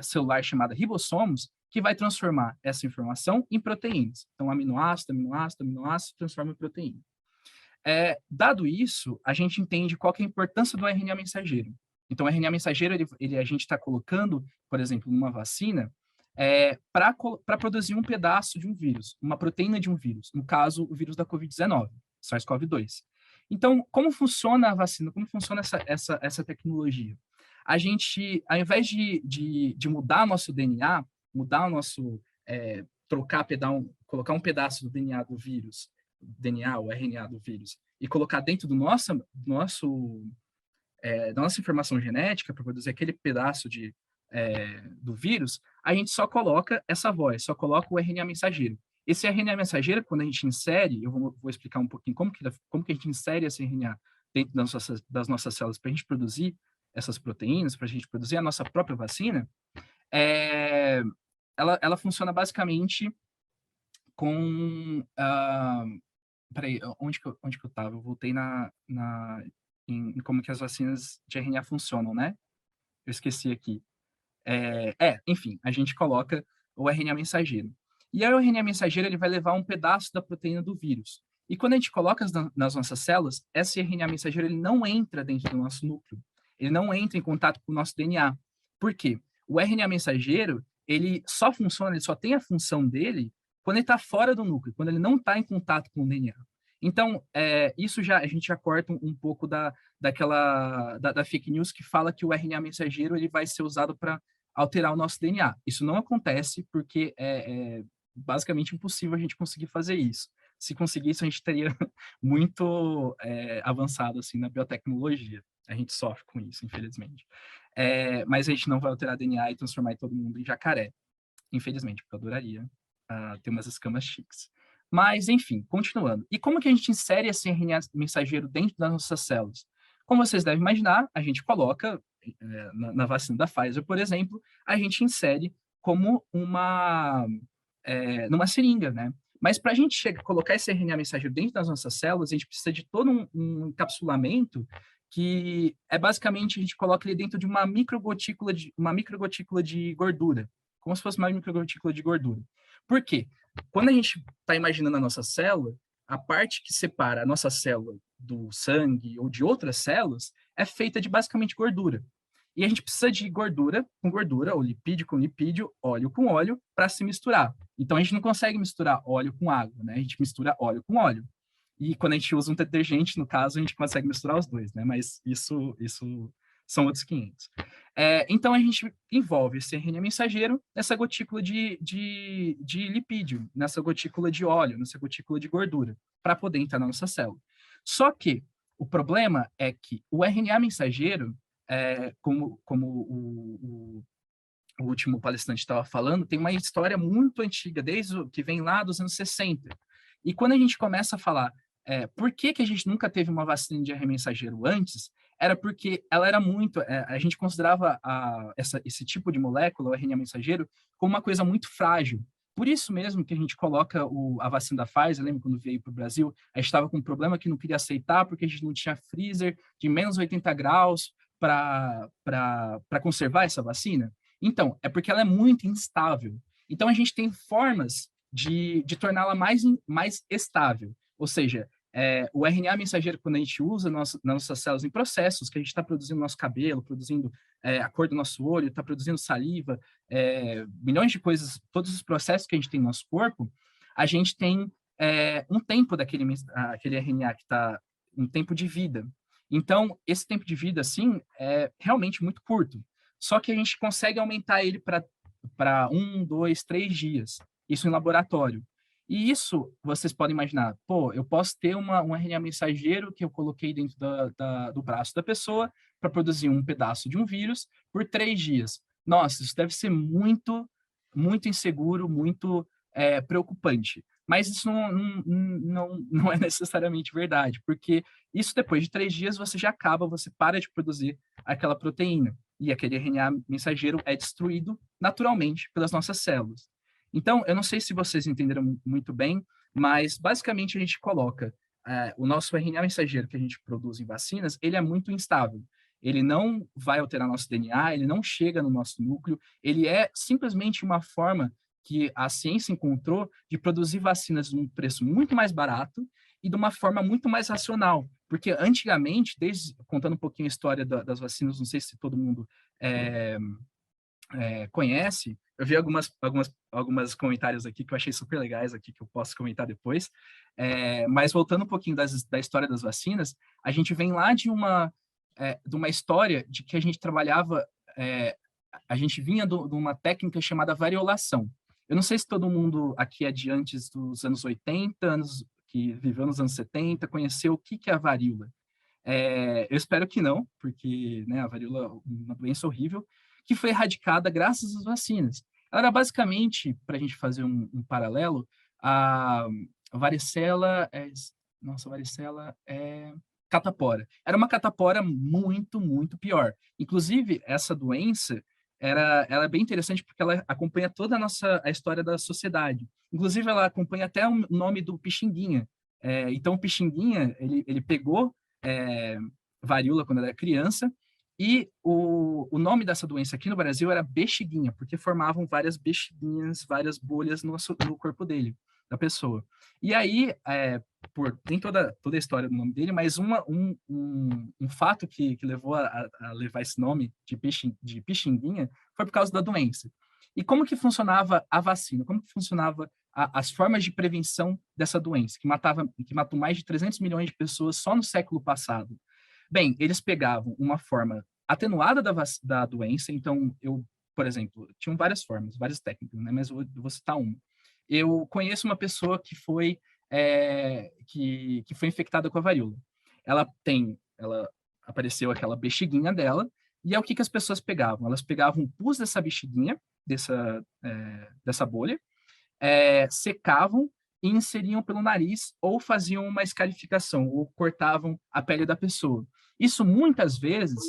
Speaker 6: celular chamada ribossomos, que vai transformar essa informação em proteínas. Então, aminoácido, transforma em proteína. Dado isso, a gente entende qual que é a importância do RNA mensageiro. Então, o RNA mensageiro, a gente está colocando, por exemplo, numa vacina, para produzir um pedaço de um vírus, uma proteína de um vírus, no caso, o vírus da Covid-19, SARS-CoV-2. Então, como funciona a vacina? Como funciona essa tecnologia? A gente, ao invés de mudar o nosso DNA, mudar o nosso, colocar um pedaço do DNA do vírus, DNA, o RNA do vírus, e colocar dentro da nossa informação genética para produzir aquele pedaço do vírus, a gente só coloca essa voz, só coloca o RNA mensageiro. Esse RNA mensageiro, quando a gente insere, eu vou explicar um pouquinho como que a gente insere esse RNA dentro das nossas células para a gente produzir essas proteínas, para a gente produzir a nossa própria vacina, ela funciona basicamente com... peraí, onde que eu estava? Eu voltei em como que as vacinas de RNA funcionam, né? Eu esqueci aqui. Enfim, a gente coloca o RNA mensageiro. E aí o RNA mensageiro ele vai levar um pedaço da proteína do vírus. E quando a gente coloca nas nossas células, esse RNA mensageiro ele não entra dentro do nosso núcleo. Ele não entra em contato com o nosso DNA. Por quê? O RNA mensageiro, ele só tem a função dele quando ele está fora do núcleo, quando ele não está em contato com o DNA. Então, isso a gente já corta um pouco da fake news que fala que o RNA mensageiro ele vai ser usado para alterar o nosso DNA. Isso não acontece porque é basicamente impossível a gente conseguir fazer isso. Se conseguisse, a gente estaria muito avançado assim, na biotecnologia. A gente sofre com isso, infelizmente. Mas a gente não vai alterar DNA e transformar todo mundo em jacaré. Infelizmente, porque eu adoraria ter umas escamas chiques. Mas, enfim, continuando. E como que a gente insere esse RNA mensageiro dentro das nossas células? Como vocês devem imaginar, a gente coloca, na vacina da Pfizer, por exemplo, a gente insere como numa seringa, né? Mas para a gente colocar esse RNA mensageiro dentro das nossas células, a gente precisa de todo um encapsulamento que basicamente a gente coloca ele dentro de uma microgotícula de gordura, como se fosse uma microgotícula de gordura. Por quê? Quando a gente está imaginando a nossa célula, a parte que separa a nossa célula do sangue ou de outras células é feita de basicamente gordura. E a gente precisa de gordura com gordura, ou lipídio com lipídio, óleo com óleo, para se misturar. Então, a gente não consegue misturar óleo com água, né? A gente mistura óleo com óleo. E quando a gente usa um detergente, no caso, a gente consegue misturar os dois, né? Mas isso são outros 500. Então, a gente envolve esse RNA mensageiro nessa gotícula de lipídio, nessa gotícula de óleo, nessa gotícula de gordura, para poder entrar na nossa célula. Só que o problema é que o RNA mensageiro, como o último palestrante estava falando, tem uma história muito antiga, que vem lá dos anos 60. E quando a gente começa a falar por que a gente nunca teve uma vacina de RNA mensageiro antes, era porque ela era muito... a gente considerava esse tipo de molécula, o RNA mensageiro, como uma coisa muito frágil. Por isso mesmo que a gente coloca a vacina da Pfizer, lembra quando veio para o Brasil, a gente estava com um problema que não queria aceitar porque a gente não tinha freezer de menos 80 graus para conservar essa vacina. Então, é porque ela é muito instável. Então, a gente tem formas de torná-la mais estável. Ou seja, o RNA mensageiro, quando a gente usa nas nossas células em processos, que a gente está produzindo nosso cabelo, produzindo a cor do nosso olho, está produzindo saliva, milhões de coisas, todos os processos que a gente tem no nosso corpo, a gente tem um tempo aquele RNA que está, um tempo de vida. Então, esse tempo de vida, assim, é realmente muito curto. Só que a gente consegue aumentar ele para 1, 2, 3 dias. Isso em laboratório. E isso, vocês podem imaginar, pô, eu posso ter um RNA mensageiro que eu coloquei dentro do braço da pessoa para produzir um pedaço de um vírus por 3 dias. Nossa, isso deve ser muito, muito inseguro, muito preocupante. Mas isso não é necessariamente verdade, porque isso depois de 3 dias você já acaba, você para de produzir aquela proteína. E aquele RNA mensageiro é destruído naturalmente pelas nossas células. Então, eu não sei se vocês entenderam muito bem, mas basicamente a gente coloca o nosso RNA mensageiro que a gente produz em vacinas, ele é muito instável. Ele não vai alterar nosso DNA, ele não chega no nosso núcleo, ele é simplesmente uma forma que a ciência encontrou de produzir vacinas num preço muito mais barato e de uma forma muito mais racional. Porque antigamente, contando um pouquinho a história das vacinas, não sei se todo mundo conhece, eu vi algumas comentários aqui que eu achei super legais aqui, que eu posso comentar depois, mas voltando um pouquinho da história das vacinas, a gente vem lá de uma história de que a gente trabalhava, a gente vinha de uma técnica chamada variolação. Eu não sei se todo mundo aqui é de antes dos anos 80, que viveu nos anos 70, conheceu o que é a varíola. Eu espero que não, porque a varíola é uma doença horrível, que foi erradicada graças às vacinas. Ela era basicamente, para a gente fazer um paralelo, a varicela é catapora. Era uma catapora muito, muito pior. Inclusive, essa doença, ela é bem interessante porque ela acompanha toda a história da sociedade. Inclusive, ela acompanha até o nome do Pixinguinha. Então, o Pixinguinha, ele pegou varíola quando era criança, e o nome dessa doença aqui no Brasil era bexiguinha, porque formavam várias bexiguinhas, várias bolhas no corpo dele, da pessoa. E aí, tem toda a história do nome dele, mas um fato que levou a levar esse nome de pixinguinha foi por causa da doença. E como que funcionava a vacina? Como que funcionava as formas de prevenção dessa doença, que matou mais de 300 milhões de pessoas só no século passado? Bem, eles pegavam uma forma atenuada da doença, então por exemplo, tinham várias formas, várias técnicas, né? Mas eu vou citar uma. Eu conheço uma pessoa que foi infectada com a varíola. Ela apareceu aquela bexiguinha dela, e é o que as pessoas pegavam? Elas pegavam o pus dessa bexiguinha, dessa bolha, secavam e inseriam pelo nariz, ou faziam uma escarificação, ou cortavam a pele da pessoa. Isso muitas vezes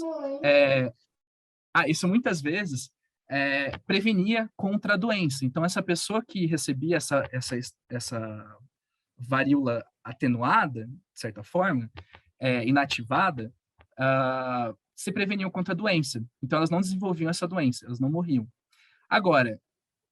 Speaker 6: prevenia contra a doença. Então, essa pessoa que recebia essa varíola atenuada, de certa forma, inativada, se preveniam contra a doença. Então, elas não desenvolviam essa doença, elas não morriam. Agora,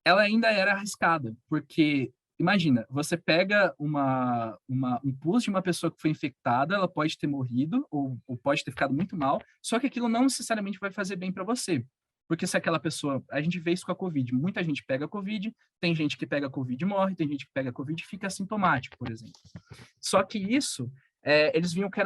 Speaker 6: ela ainda era arriscada, porque imagina, você pega um pus de uma pessoa que foi infectada, ela pode ter morrido ou pode ter ficado muito mal, só que aquilo não necessariamente vai fazer bem para você. Porque se aquela pessoa... A gente vê isso com a Covid. Muita gente pega a Covid, tem gente que pega a Covid e morre, tem gente que pega a Covid e fica assintomático, por exemplo. Só que isso, eles viam que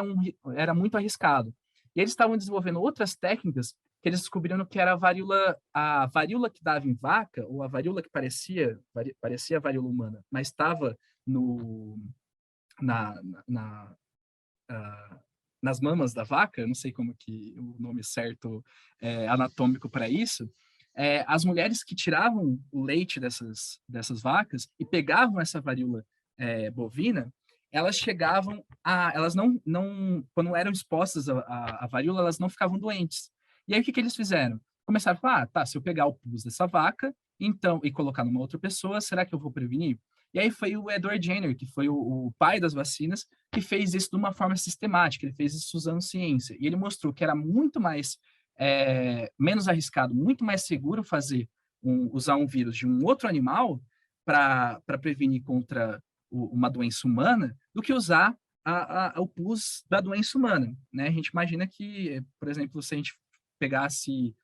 Speaker 6: era muito arriscado. E eles estavam desenvolvendo outras técnicas que eles descobriram que era a varíola que dava em vaca, ou a varíola que parecia a varíola humana, mas estava nas mamas da vaca, não sei como que o nome certo anatômico para isso, as mulheres que tiravam o leite dessas vacas e pegavam essa varíola bovina, elas chegavam elas não quando eram expostas à varíola, elas não ficavam doentes. E aí, o que eles fizeram? Começaram a falar, tá, se eu pegar o pus dessa vaca, então, e colocar numa outra pessoa, será que eu vou prevenir? E aí foi o Edward Jenner, que foi o pai das vacinas, que fez isso de uma forma sistemática, ele fez isso usando ciência. E ele mostrou que era muito mais menos arriscado, muito mais seguro usar um vírus de um outro animal para prevenir contra uma doença humana do que usar o pus da doença humana, né? A gente imagina que, por exemplo, se a gente pegasse,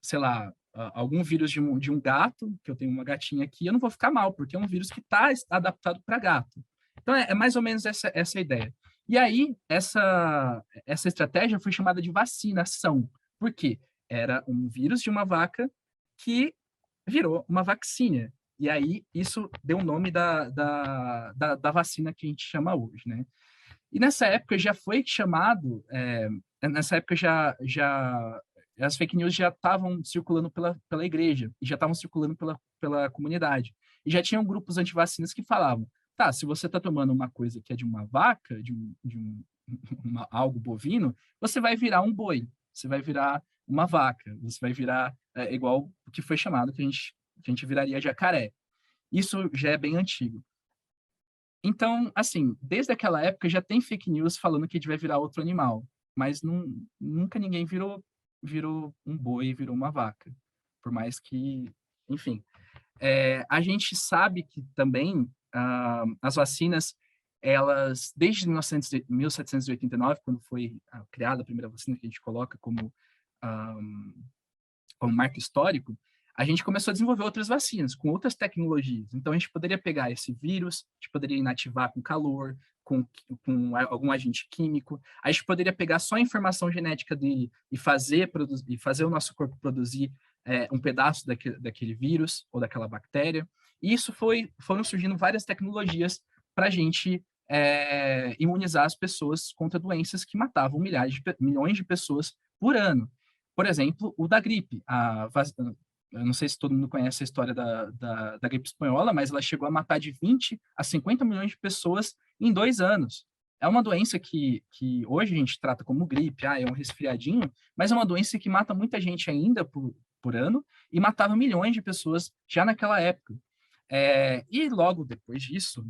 Speaker 6: sei lá, algum vírus de um gato, que eu tenho uma gatinha aqui, eu não vou ficar mal, porque é um vírus que está adaptado para gato. Então, é mais ou menos essa ideia. E aí, essa estratégia foi chamada de vacinação. Por quê? Era um vírus de uma vaca que virou uma vacina. E aí, isso deu o nome da vacina que a gente chama hoje, né? E nessa época já foi chamado, nessa época as fake news já estavam circulando pela igreja, e já estavam circulando pela comunidade. E já tinham grupos antivacinas que falavam, tá, se você está tomando uma coisa que é de uma vaca, algo bovino, você vai virar um boi, você vai virar uma vaca, você vai virar igual o que foi chamado, que a gente viraria jacaré. Isso já é bem antigo. Então, assim, desde aquela época já tem fake news falando que a gente vai virar outro animal, mas nunca ninguém virou um boi, virou uma vaca. Por mais que, enfim. A gente sabe que também as vacinas, elas, desde 1789, quando foi criada a primeira vacina que a gente coloca como marco histórico, a gente começou a desenvolver outras vacinas, com outras tecnologias. Então, a gente poderia pegar esse vírus, a gente poderia inativar com calor, com algum agente químico, a gente poderia pegar só a informação genética dele e fazer o nosso corpo produzir um pedaço daquele vírus ou daquela bactéria. E isso foram surgindo várias tecnologias para a gente imunizar as pessoas contra doenças que matavam milhões de pessoas por ano. Por exemplo, o da gripe. Eu não sei se todo mundo conhece a história da gripe espanhola, mas ela chegou a matar de 20 a 50 milhões de pessoas em 2 anos. É uma doença que hoje a gente trata como gripe, é um resfriadinho, mas é uma doença que mata muita gente ainda por ano e matava milhões de pessoas já naquela época. E logo depois disso,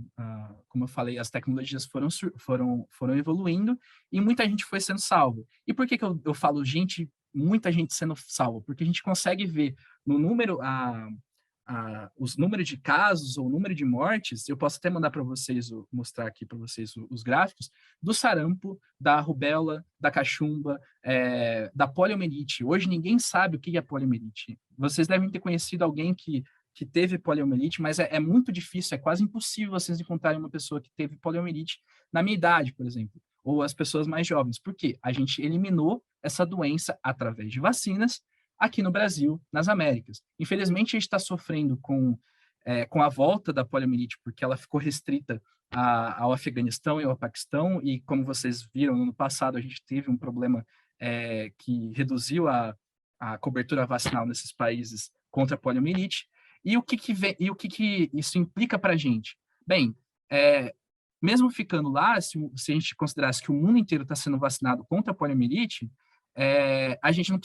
Speaker 6: como eu falei, as tecnologias foram evoluindo e muita gente foi sendo salva. E por que eu falo muita gente sendo salva? Porque a gente consegue ver no número, os números de casos ou o número de mortes, eu posso até mandar para vocês, mostrar aqui para vocês os gráficos, do sarampo, da rubéola, da cachumba, da poliomielite. Hoje ninguém sabe o que é poliomielite. Vocês devem ter conhecido alguém que teve poliomielite, mas é muito difícil, é quase impossível vocês encontrarem uma pessoa que teve poliomielite na minha idade, por exemplo, ou as pessoas mais jovens. Por quê? A gente eliminou essa doença através de vacinas aqui no Brasil, nas Américas. Infelizmente, a gente está sofrendo com a volta da poliomielite, porque ela ficou restrita ao Afeganistão e ao Paquistão, e como vocês viram, no ano passado a gente teve um problema que reduziu a cobertura vacinal nesses países contra a poliomielite. E o que isso implica para a gente? Bem, mesmo ficando lá, se a gente considerasse que o mundo inteiro está sendo vacinado contra a poliomielite, a gente não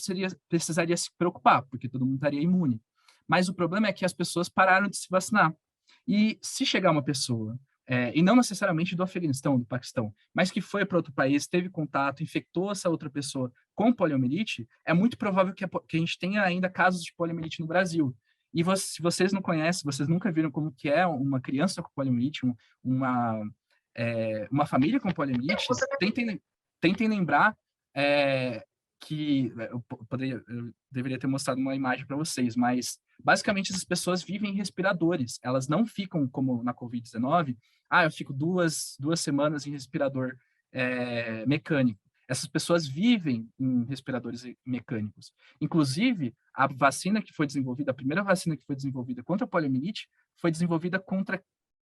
Speaker 6: precisaria se preocupar, porque todo mundo estaria imune. Mas o problema é que as pessoas pararam de se vacinar. E se chegar uma pessoa, e não necessariamente do Afeganistão, do Paquistão, mas que foi para outro país, teve contato, infectou essa outra pessoa com poliomielite, é muito provável que a gente tenha ainda casos de poliomielite no Brasil. E se vocês não conhecem, vocês nunca viram como que é uma criança com poliomielite, uma família com poliomielite, tentem lembrar que eu deveria ter mostrado uma imagem para vocês, mas basicamente essas pessoas vivem em respiradores, elas não ficam como na Covid-19, eu fico duas semanas em respirador mecânico. Essas pessoas vivem em respiradores mecânicos. Inclusive, a vacina que foi desenvolvida, a primeira vacina que foi desenvolvida contra a poliomielite, foi desenvolvida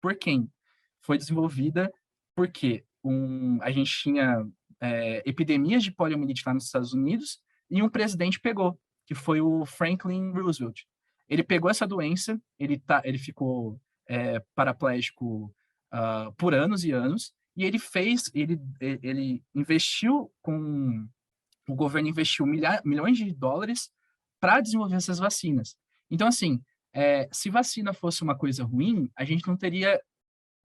Speaker 6: por quem? Foi desenvolvida porque a gente tinha epidemias de poliomielite lá nos Estados Unidos e um presidente pegou, que foi o Franklin Roosevelt. Ele pegou essa doença, ele ficou paraplégico por anos e anos, e ele investiu o governo investiu milhões de dólares para desenvolver essas vacinas. Então, assim, se vacina fosse uma coisa ruim, a gente não teria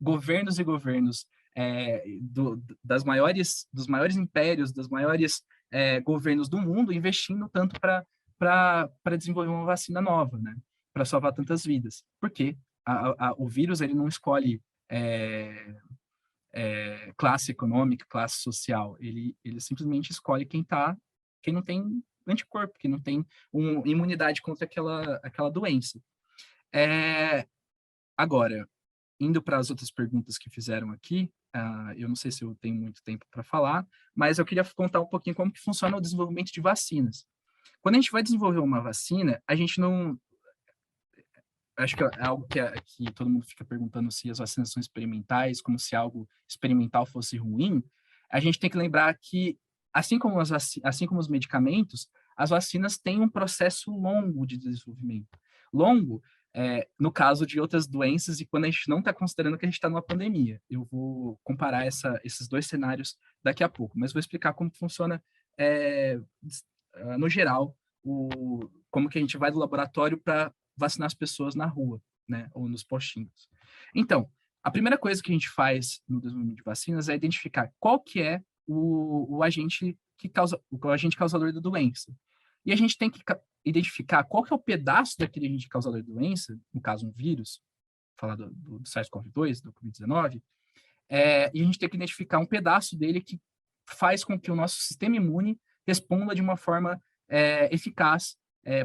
Speaker 6: governos e governos dos maiores impérios, das maiores governos do mundo investindo tanto para desenvolver uma vacina nova, né? Para salvar tantas vidas. Porque o vírus ele não escolhe classe econômica, classe social. Ele simplesmente escolhe quem não tem anticorpo, que não tem imunidade contra aquela doença. Agora, indo para as outras perguntas que fizeram aqui, eu não sei se eu tenho muito tempo para falar, mas eu queria contar um pouquinho como que funciona o desenvolvimento de vacinas. Quando a gente vai desenvolver uma vacina, a gente não... Acho que é algo que todo mundo fica perguntando se as vacinas são experimentais, como se algo experimental fosse ruim. A gente tem que lembrar que, assim como os medicamentos, as vacinas têm um processo longo de desenvolvimento. Longo, no caso de outras doenças, e quando a gente não está considerando que a gente está numa pandemia. Eu vou comparar esses dois cenários daqui a pouco, mas vou explicar como funciona, no geral, como que a gente vai do laboratório para vacinar as pessoas na rua, né, ou nos postinhos. Então, a primeira coisa que a gente faz no desenvolvimento de vacinas é identificar qual que é o agente o agente causador da doença. E a gente tem que identificar qual que é o pedaço daquele agente causador da doença, no caso um vírus, falar do SARS-CoV-2, do Covid-19, e a gente tem que identificar um pedaço dele que faz com que o nosso sistema imune responda de uma forma eficaz,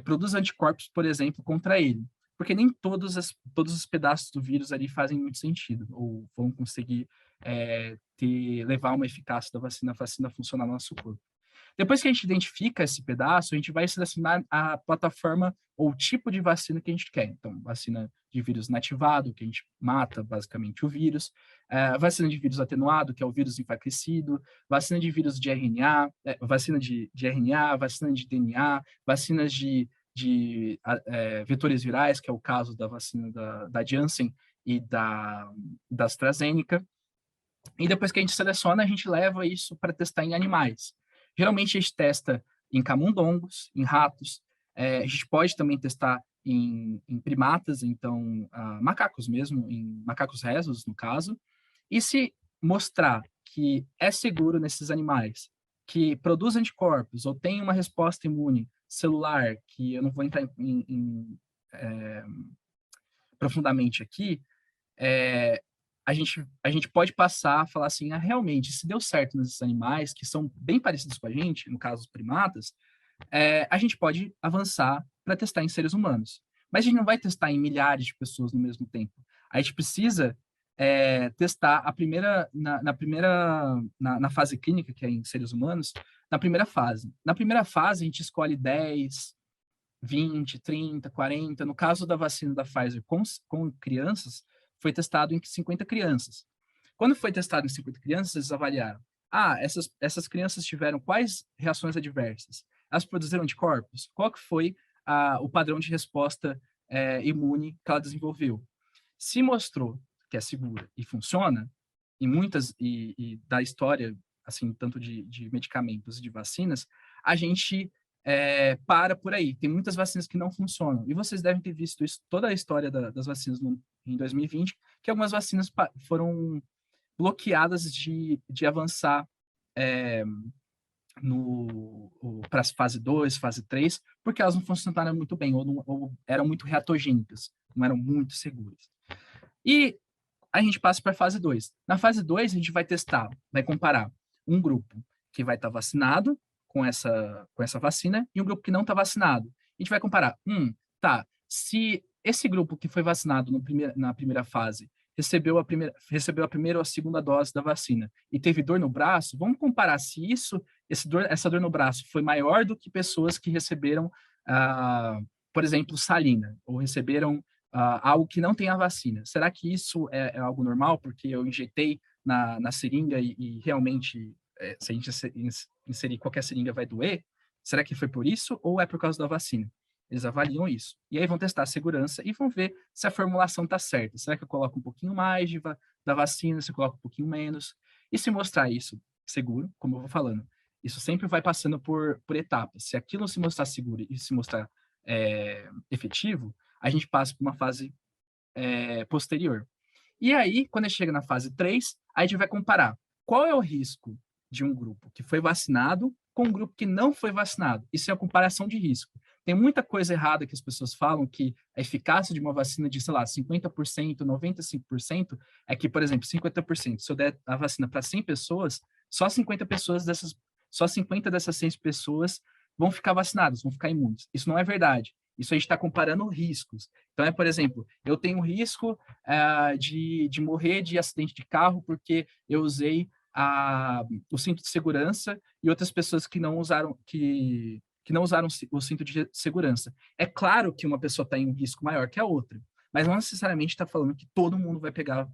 Speaker 6: produz anticorpos, por exemplo, contra ele. Porque nem todos os pedaços do vírus ali fazem muito sentido, ou vão conseguir levar uma eficácia da vacina, a vacina funcionar no nosso corpo. Depois que a gente identifica esse pedaço, a gente vai selecionar a plataforma ou o tipo de vacina que a gente quer. Então, vacina de vírus inativado, que a gente mata basicamente o vírus, vacina de vírus atenuado, que é o vírus enfraquecido, vacina de vírus de RNA, vacina de RNA, vacina de DNA, vacinas de vetores virais, que é o caso da vacina da Janssen e da AstraZeneca. E depois que a gente seleciona, a gente leva isso para testar em animais. Geralmente a gente testa em camundongos, em ratos, a gente pode também testar em primatas, então macacos mesmo, em macacos rhesus, no caso, e se mostrar que é seguro nesses animais, que produz anticorpos ou tem uma resposta imune celular, que eu não vou entrar profundamente aqui, a gente pode passar a falar assim, realmente, se deu certo nesses animais, que são bem parecidos com a gente, no caso os primatas, a gente pode avançar para testar em seres humanos. Mas a gente não vai testar em milhares de pessoas no mesmo tempo. A gente precisa testar na fase clínica, que é em seres humanos, na primeira fase. Na primeira fase, a gente escolhe 10, 20, 30, 40. No caso da vacina da Pfizer com crianças, foi testado em 50 crianças. Quando foi testado em 50 crianças, eles avaliaram. Essas crianças tiveram quais reações adversas? Elas produziram anticorpos? Qual que foi o padrão de resposta imune que ela desenvolveu? Se mostrou que é segura e funciona, e da história, assim, tanto de medicamentos e de vacinas, a gente para por aí. Tem muitas vacinas que não funcionam. E vocês devem ter visto isso, toda a história das vacinas em 2020, que algumas vacinas foram bloqueadas de avançar para a fase 2, fase 3, porque elas não funcionaram muito bem, ou eram muito reatogênicas, não eram muito seguras. E a gente passa para a fase 2. Na fase 2, a gente vai comparar um grupo que vai estar vacinado com essa vacina e um grupo que não está vacinado. A gente vai comparar, se esse grupo que foi vacinado na primeira fase recebeu a primeira ou a segunda dose da vacina e teve dor no braço, vamos comparar se essa dor no braço foi maior do que pessoas que receberam, por exemplo, salina, ou receberam algo que não tem a vacina. Será que isso é algo normal? Porque eu injetei na seringa e realmente, se a gente inserir qualquer seringa vai doer? Será que foi por isso ou é por causa da vacina? Eles avaliam isso. E aí vão testar a segurança e vão ver se a formulação está certa. Será que eu coloco um pouquinho mais da vacina, se eu coloco um pouquinho menos? E se mostrar isso seguro, como eu vou falando, isso sempre vai passando por etapas. Se aquilo se mostrar seguro e se mostrar efetivo, a gente passa por uma fase posterior. E aí, quando a gente chega na fase 3, a gente vai comparar qual é o risco de um grupo que foi vacinado com um grupo que não foi vacinado. Isso é a comparação de risco. Tem muita coisa errada que as pessoas falam, que a eficácia de uma vacina de, sei lá, 50%, 95%, é que, por exemplo, 50%, se eu der a vacina para 100 pessoas, só 50 dessas 100 pessoas vão ficar vacinadas, vão ficar imunes. Isso não é verdade. Isso a gente está comparando riscos. Então, por exemplo, eu tenho risco de morrer de acidente de carro porque eu usei o cinto de segurança e outras pessoas que não usaram, que não usaram o cinto de segurança. É claro que uma pessoa está em um risco maior que a outra, mas não necessariamente está falando que todo mundo vai pegar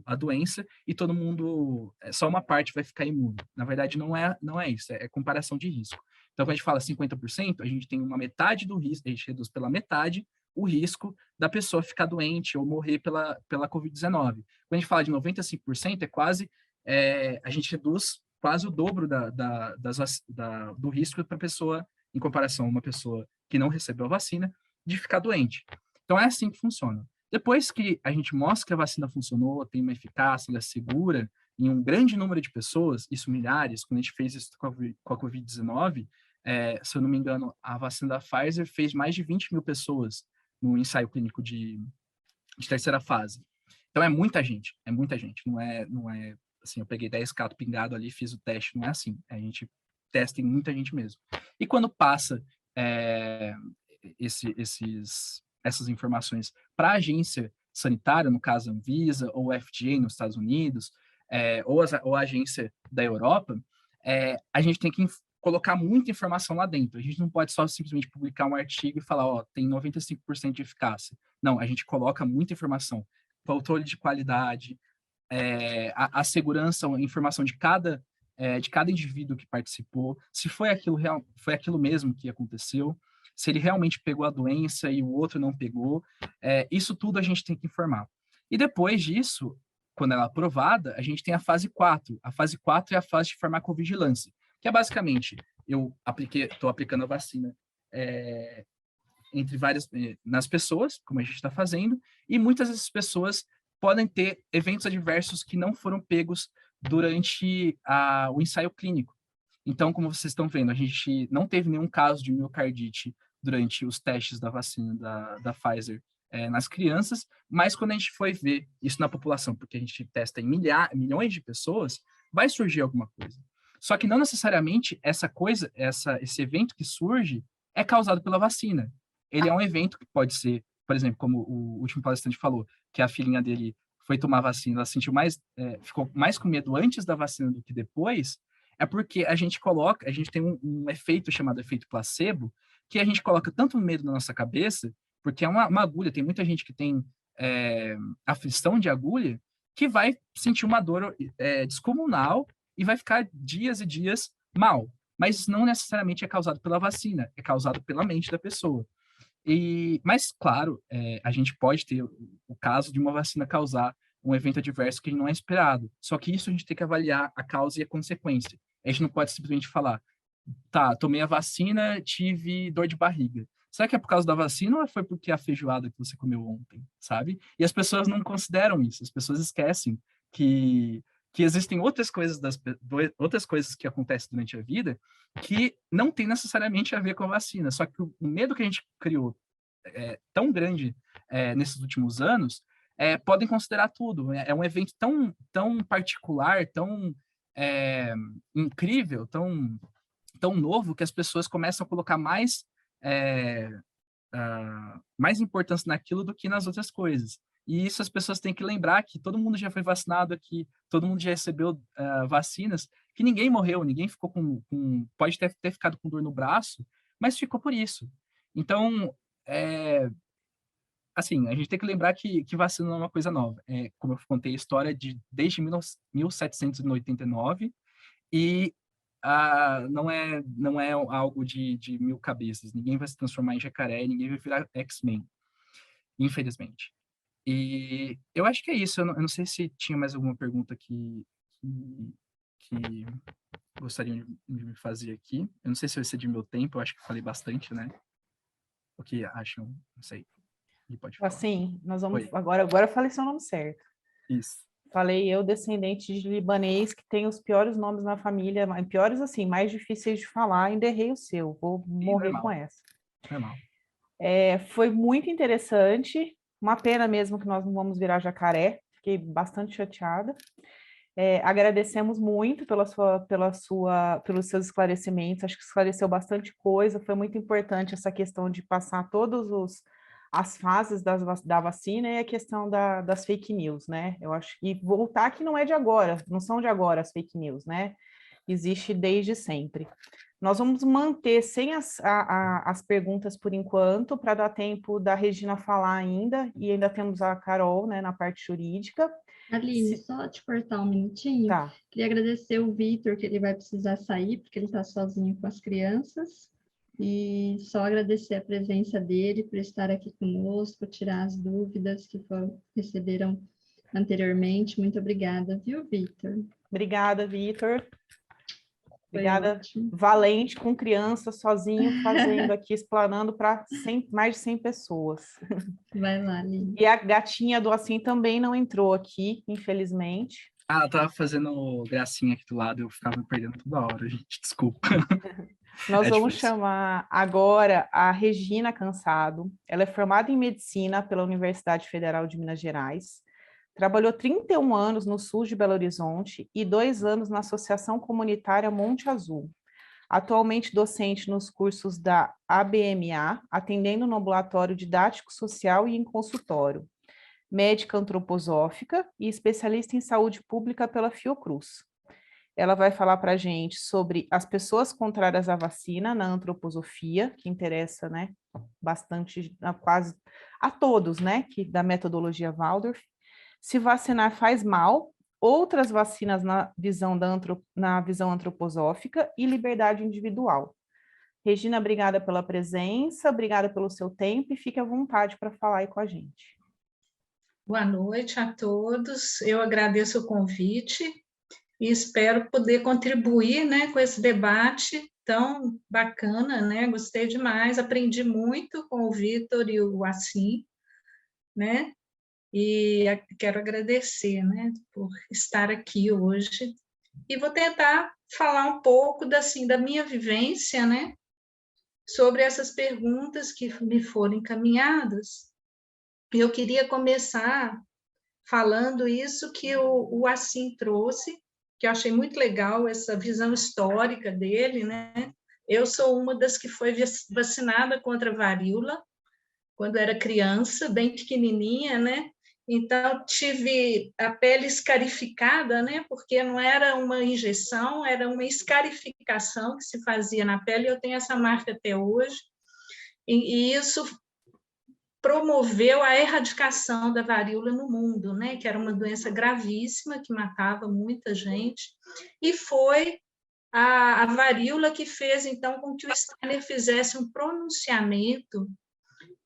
Speaker 6: a doença e todo mundo, só uma parte vai ficar imune. Na verdade, não é isso, é comparação de risco. Então, quando a gente fala 50%, a gente tem uma metade do risco, a gente reduz pela metade o risco da pessoa ficar doente ou morrer pela Covid-19. Quando a gente fala de 95%, a gente reduz quase o dobro do risco para a pessoa, em comparação a uma pessoa que não recebeu a vacina, de ficar doente. Então, é assim que funciona. Depois que a gente mostra que a vacina funcionou, tem uma eficácia, ela é segura, em um grande número de pessoas, isso milhares, quando a gente fez isso com a Covid-19, se eu não me engano, a vacina da Pfizer fez mais de 20 mil pessoas no ensaio clínico de terceira fase. Então, é muita gente, não é assim, eu peguei 10 casos pingados ali, fiz o teste, não é assim, a gente testa em muita gente mesmo. E quando passa essas informações para a agência sanitária, no caso a Anvisa, ou a FDA nos Estados Unidos, ou a agência da Europa, a gente tem que colocar muita informação lá dentro. A gente não pode só simplesmente publicar um artigo e falar, ó, tem 95% de eficácia. Não, a gente coloca muita informação. Controle de qualidade, a segurança, a informação de cada indivíduo que participou, se foi aquilo mesmo que aconteceu, se ele realmente pegou a doença e o outro não pegou, isso tudo a gente tem que informar. E depois disso, quando ela é aprovada, a gente tem a fase 4. A fase 4 é a fase de farmacovigilância, que é basicamente, estou aplicando a vacina nas pessoas, como a gente está fazendo, e muitas dessas pessoas podem ter eventos adversos que não foram pegos durante o ensaio clínico. Então, como vocês estão vendo, a gente não teve nenhum caso de miocardite durante os testes da vacina da Pfizer nas crianças, mas quando a gente foi ver isso na população, porque a gente testa em milhões de pessoas, vai surgir alguma coisa. Só que não necessariamente esse evento que surge é causado pela vacina. Ele é um evento que pode ser, por exemplo, como o último palestrante falou, que a filhinha dele foi tomar vacina, ela ficou mais com medo antes da vacina do que depois, é porque a gente tem um efeito chamado efeito placebo, que a gente coloca tanto medo na nossa cabeça, porque é uma agulha, tem muita gente que tem aflição de agulha, que vai sentir uma dor descomunal e vai ficar dias e dias mal. Mas isso não necessariamente é causado pela vacina, é causado pela mente da pessoa. Mas, claro, a gente pode ter o caso de uma vacina causar um evento adverso que não é esperado. Só que isso a gente tem que avaliar a causa e a consequência. A gente não pode simplesmente falar, tá, tomei a vacina, tive dor de barriga. Será que é por causa da vacina ou foi porque a feijoada que você comeu ontem, sabe? E as pessoas não consideram isso, as pessoas esquecem que existem outras coisas que acontecem durante a vida que não tem necessariamente a ver com a vacina. Só que o medo que a gente criou tão grande nesses últimos anos, podem considerar tudo. É um evento tão, tão particular, tão incrível, tão, tão novo, que as pessoas começam a colocar mais importância naquilo do que nas outras coisas. E isso as pessoas têm que lembrar que todo mundo já foi vacinado aqui, todo mundo já recebeu vacinas, que ninguém morreu, ninguém ficou pode ter ficado com dor no braço, mas ficou por isso. Então, assim, a gente tem que lembrar que vacina não é uma coisa nova. Como eu contei a história desde 1789, e não é algo de 1000 cabeças. Ninguém vai se transformar em jacaré, ninguém vai virar X-Men, infelizmente. E eu acho que é isso. Eu não sei se tinha mais alguma pergunta que gostariam de me fazer aqui. Eu não sei se eu excedi meu tempo, eu acho que falei bastante, né? O que acham? Não sei. E pode falar.
Speaker 3: Assim, nós vamos... Agora eu falei seu nome certo.
Speaker 6: Isso.
Speaker 3: Falei eu, descendente de libanês, que tem os piores nomes na família, piores assim, mais difíceis de falar, ainda errei o seu, vou morrer
Speaker 6: normal.
Speaker 3: com essa.
Speaker 6: Normal.
Speaker 3: Foi muito interessante, uma pena mesmo que nós não vamos virar jacaré, fiquei bastante chateada. Agradecemos muito pelos seus esclarecimentos, acho que esclareceu bastante coisa, foi muito importante essa questão de passar as fases da vacina e a questão das fake news, né? Eu acho que voltar que não é de agora, não são de agora as fake news, né? Existe desde sempre. Nós vamos manter sem as perguntas por enquanto, para dar tempo da Regina falar ainda, e ainda temos a Carol, né, na parte jurídica.
Speaker 2: Aline, só te cortar um minutinho.
Speaker 3: Tá.
Speaker 2: Queria agradecer o Vitor, que ele vai precisar sair, porque ele está sozinho com as crianças. E só agradecer a presença dele por estar aqui conosco, tirar as dúvidas que receberam anteriormente. Muito obrigada, viu, Vitor?
Speaker 3: Obrigada, Vitor. Obrigada,
Speaker 2: ótimo.
Speaker 3: valente, com criança, sozinho, fazendo aqui, explanando para mais de 100 pessoas.
Speaker 2: Vai lá, Aline.
Speaker 3: E a gatinha do Assim também não entrou aqui, infelizmente.
Speaker 6: Ela tava fazendo gracinha aqui do lado, eu ficava me perdendo toda hora, gente, desculpa.
Speaker 3: Nós vamos
Speaker 6: difícil.
Speaker 3: chamar agora a Regina Cansado. Ela é formada em Medicina pela Universidade Federal de Minas Gerais. Trabalhou 31 anos no sul de Belo Horizonte e 2 anos na Associação Comunitária Monte Azul. Atualmente docente nos cursos da ABMA, atendendo no ambulatório didático social e em consultório. Médica antroposófica e especialista em saúde pública pela Fiocruz. Ela vai falar para a gente sobre as pessoas contrárias à vacina na antroposofia, que interessa, né, bastante, quase a todos, né, da metodologia Waldorf. Se vacinar faz mal, outras vacinas na visão antroposófica e liberdade individual. Regina, obrigada pela presença, obrigada pelo seu tempo e fique à vontade para falar aí com a gente.
Speaker 7: Boa noite a todos, eu agradeço o convite e espero poder contribuir, né, com esse debate tão bacana, né, gostei demais, aprendi muito com o Vitor e o Assim, né, e quero agradecer, né, por estar aqui hoje, e vou tentar falar um pouco da minha vivência, né, sobre essas perguntas que me foram encaminhadas. E eu queria começar falando isso que o Assim trouxe, que eu achei muito legal, essa visão histórica dele, né? Eu sou uma das que foi vacinada contra a varíola, quando era criança, bem pequenininha, né? Então, tive a pele escarificada, né? Porque não era uma injeção, era uma escarificação que se fazia na pele, e eu tenho essa marca até hoje. E isso promoveu a erradicação da varíola no mundo, né? Que era uma doença gravíssima, que matava muita gente, e foi a varíola que fez, então, com que o Steiner fizesse um pronunciamento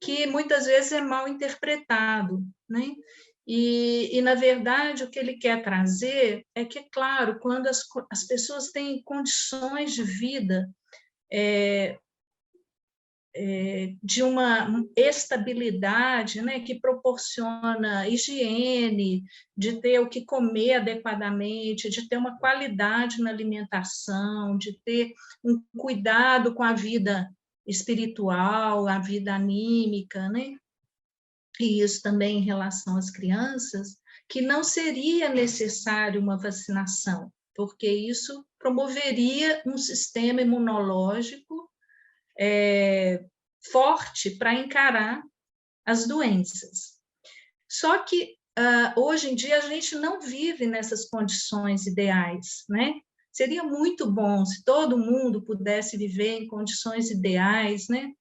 Speaker 7: que muitas vezes é mal interpretado, né? E, na verdade, o que ele quer trazer é que, claro, quando as pessoas têm condições de vida de uma estabilidade, né, que proporciona higiene, de ter o que comer adequadamente, de ter uma qualidade na alimentação, de ter um cuidado com a vida espiritual, a vida anímica, né? E isso também em relação às crianças, que não seria necessário uma vacinação, porque isso promoveria um sistema imunológico forte para encarar as doenças. Só que, hoje em dia, a gente não vive nessas condições ideais, né? Seria muito bom se todo mundo pudesse viver em condições ideais, né?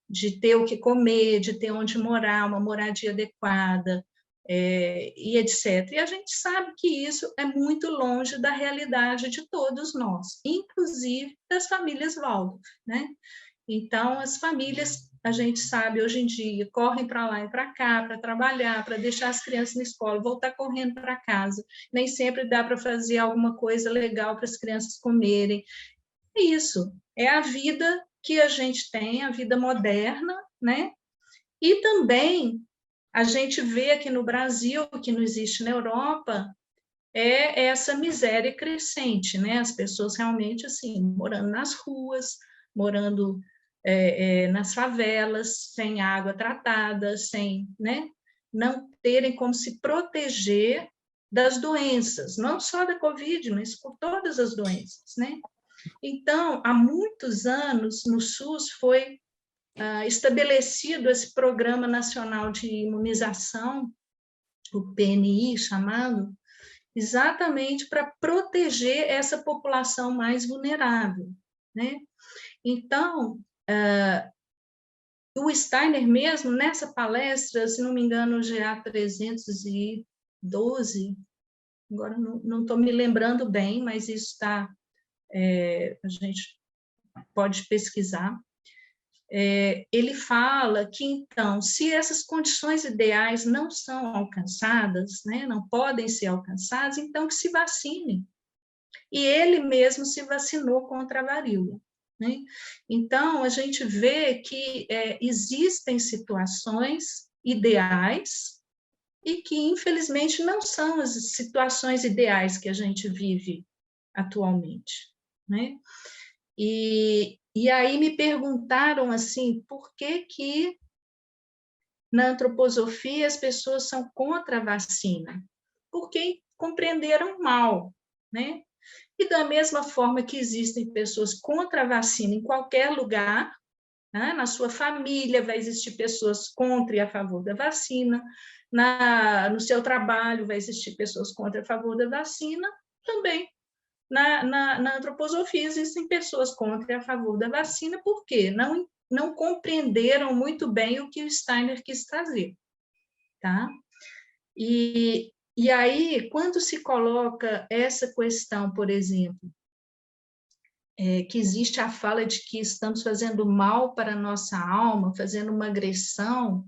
Speaker 7: De ter o que comer, de ter onde morar, uma moradia adequada, e etc. E a gente sabe que isso é muito longe da realidade de todos nós, inclusive das famílias Waldorf, né? Então, as famílias, a gente sabe, hoje em dia, correm para lá e para cá, para trabalhar, para deixar as crianças na escola, voltar correndo para casa. Nem sempre dá para fazer alguma coisa legal para as crianças comerem. É isso, é a vida que a gente tem, a vida moderna, né? E também a gente vê aqui no Brasil, que não existe na Europa, é essa miséria crescente, né? As pessoas realmente, assim, morando nas ruas, morando nas favelas, sem água tratada, sem, né? Não terem como se proteger das doenças, não só da Covid, mas por todas as doenças, né? Então, há muitos anos, no SUS foi estabelecido esse Programa Nacional de Imunização, o PNI chamado, exatamente para proteger essa população mais vulnerável, né? Então, o Steiner mesmo, nessa palestra, se não me engano, GA 312, agora não estou me lembrando bem, mas isso está, a gente pode pesquisar, ele fala que, então, se essas condições ideais não são alcançadas, né, não podem ser alcançadas, então que se vacinem. E ele mesmo se vacinou contra a varíola, né? Então, a gente vê que existem situações ideais e que, infelizmente, não são as situações ideais que a gente vive atualmente, né? E aí me perguntaram assim, por que na antroposofia as pessoas são contra a vacina? Porque compreenderam mal, né? E da mesma forma que existem pessoas contra a vacina em qualquer lugar, né? Na sua família vai existir pessoas contra e a favor da vacina, no seu trabalho vai existir pessoas contra e a favor da vacina, também na antroposofia existem pessoas contra e a favor da vacina, porque não compreenderam muito bem o que o Steiner quis trazer, tá? E aí, quando se coloca essa questão, por exemplo, que existe a fala de que estamos fazendo mal para a nossa alma, fazendo uma agressão,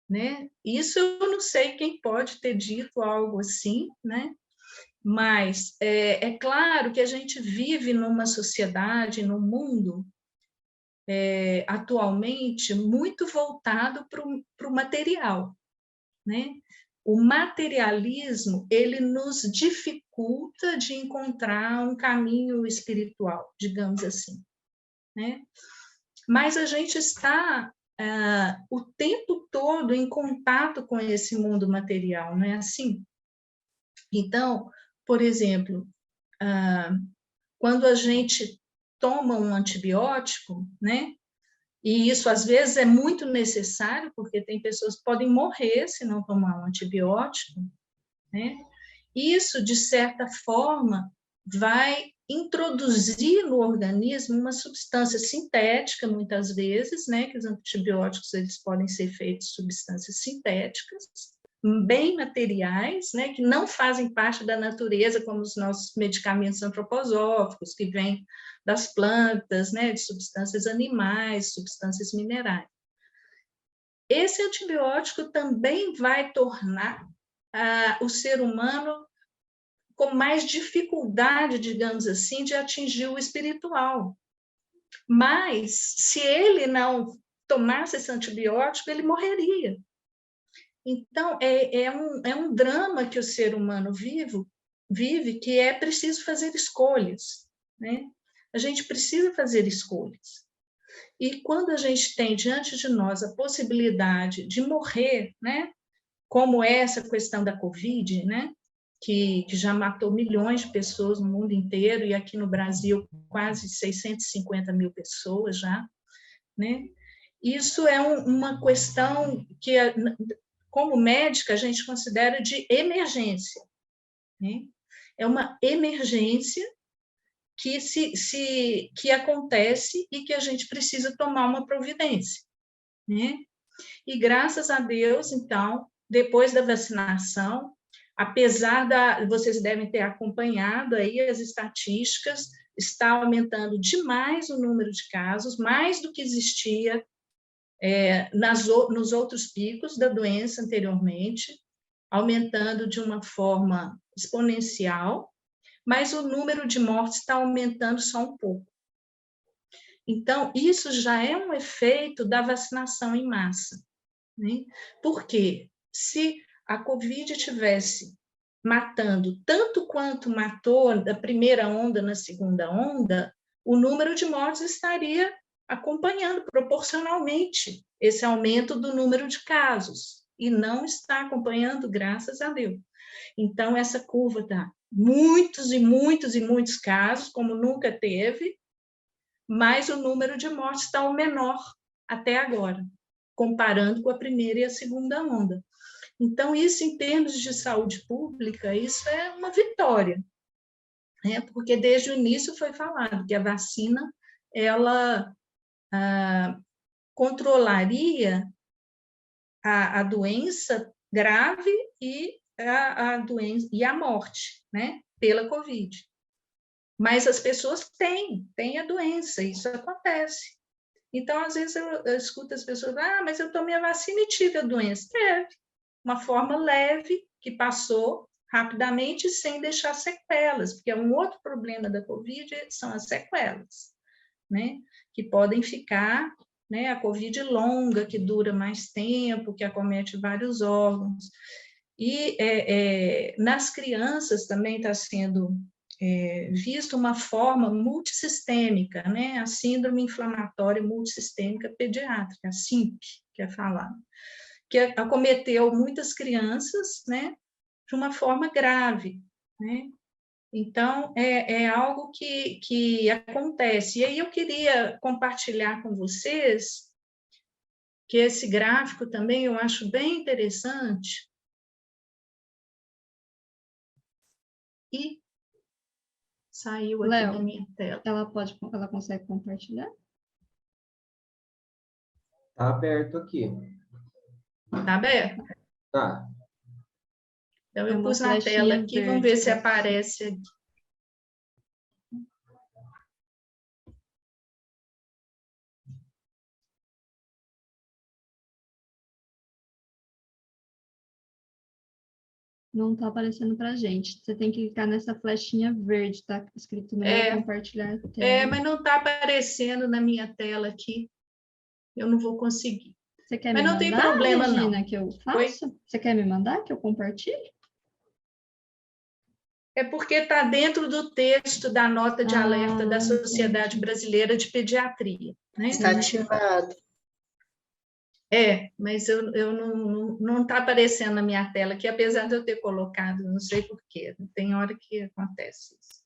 Speaker 7: né? Isso eu não sei quem pode ter dito algo assim, né? Mas é claro que a gente vive numa sociedade, num mundo, atualmente, muito voltado para o material, né? O materialismo, ele nos dificulta de encontrar um caminho espiritual, digamos assim, né? Mas a gente está o tempo todo em contato com esse mundo material, não é assim? Então, por exemplo, quando a gente toma um antibiótico, né? E isso às vezes é muito necessário, porque tem pessoas que podem morrer se não tomar um antibiótico, né? Isso, de certa forma, vai introduzir no organismo uma substância sintética, muitas vezes, né? Que os antibióticos eles podem ser feitos de substâncias sintéticas, bem materiais, né, que não fazem parte da natureza, como os nossos medicamentos antroposóficos, que vêm das plantas, né, de substâncias animais, substâncias minerais. Esse antibiótico também vai tornar o ser humano com mais dificuldade, digamos assim, de atingir o espiritual. Mas, se ele não tomasse esse antibiótico, ele morreria. Então, é um drama que o ser humano vive, que é preciso fazer escolhas, né? A gente precisa fazer escolhas. E quando a gente tem diante de nós a possibilidade de morrer, né? Como essa questão da Covid, né? Que já matou milhões de pessoas no mundo inteiro, e aqui no Brasil quase 650 mil pessoas já, né? Isso é uma questão que como médica, a gente considera de emergência, né? É uma emergência que acontece e que a gente precisa tomar uma providência, né? E graças a Deus, então, depois da vacinação, apesar vocês devem ter acompanhado aí as estatísticas, está aumentando demais o número de casos, mais do que existia nos outros picos da doença anteriormente, aumentando de uma forma exponencial, mas o número de mortes está aumentando só um pouco. Então, isso já é um efeito da vacinação em massa, né? Porque se a Covid tivesse matando tanto quanto matou da primeira onda na segunda onda, o número de mortes estaria acompanhando proporcionalmente esse aumento do número de casos, e não está acompanhando, graças a Deus. Então, essa curva está muitos e muitos e muitos casos, como nunca teve, mas o número de mortes está o menor até agora, comparando com a primeira e a segunda onda. Então, isso, em termos de saúde pública, isso é uma vitória, né? Porque desde o início foi falado que a vacina, ela controlaria a doença grave e a doença e a morte, né? Pela Covid. Mas as pessoas têm a doença, isso acontece. Então, às vezes, eu escuto as pessoas, mas eu tomei a vacina e tive a doença. Teve. Uma forma leve, que passou rapidamente, sem deixar sequelas, porque um outro problema da Covid são as sequelas, né? Que podem ficar, né? A Covid longa, que dura mais tempo, que acomete vários órgãos. E nas crianças também está sendo visto uma forma multissistêmica, né? A síndrome inflamatória multissistêmica pediátrica, a SIMP, que é falado, que acometeu muitas crianças, né? De uma forma grave, né? Então, é algo que acontece. E aí eu queria compartilhar com vocês que esse gráfico também eu acho bem interessante. E saiu aqui
Speaker 2: Léo,
Speaker 7: da minha tela.
Speaker 2: Ela consegue compartilhar?
Speaker 8: Tá aberto aqui.
Speaker 7: Tá aberto?
Speaker 8: Tá.
Speaker 7: Então,
Speaker 2: É
Speaker 7: eu
Speaker 2: uma
Speaker 7: pus na
Speaker 2: flechinha
Speaker 7: tela aqui, vamos ver
Speaker 2: verde
Speaker 7: se
Speaker 2: pra
Speaker 7: aparece aqui.
Speaker 2: Não está aparecendo para a gente. Você tem que clicar nessa flechinha verde, tá escrito no meu compartilhar tela.
Speaker 7: Mas não está aparecendo na minha tela aqui. Eu não vou conseguir.
Speaker 2: Você quer
Speaker 7: Mas
Speaker 2: me
Speaker 7: não
Speaker 2: mandar,
Speaker 7: tem problema,
Speaker 2: Regina,
Speaker 7: não.
Speaker 2: que eu faço?
Speaker 7: Oi?
Speaker 2: Você quer me mandar, que eu compartilhe?
Speaker 7: É porque está dentro do texto da nota de alerta da Sociedade Brasileira de Pediatria. Né?
Speaker 5: Está ativado.
Speaker 7: Mas não está aparecendo na minha tela aqui, apesar de eu ter colocado, não sei porquê, tem hora que acontece isso.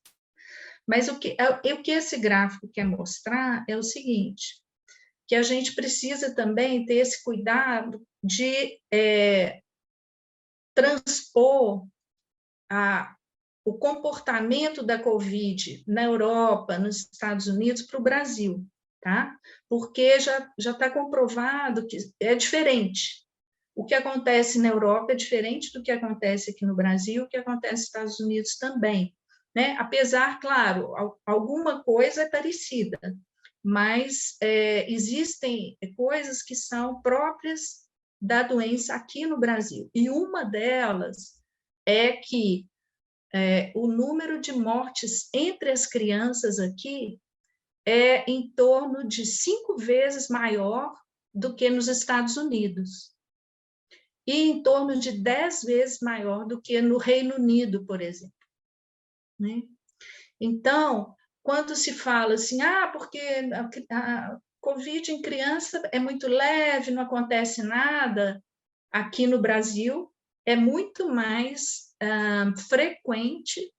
Speaker 7: Mas o que esse gráfico quer mostrar é o seguinte, que a gente precisa também ter esse cuidado de transpor o comportamento da Covid na Europa, nos Estados Unidos, para o Brasil. Tá? Porque já está comprovado que é diferente. O que acontece na Europa é diferente do que acontece aqui no Brasil, o que acontece nos Estados Unidos também. Né? Apesar, claro, alguma coisa é parecida, mas existem coisas que são próprias da doença aqui no Brasil. E uma delas é que o número de mortes entre as crianças aqui é em torno de 5 vezes maior do que nos Estados Unidos. E em torno de 10 vezes maior do que no Reino Unido, por exemplo. Né? Então, quando se fala assim, porque a Covid em criança é muito leve, não acontece nada, aqui no Brasil é muito mais frequente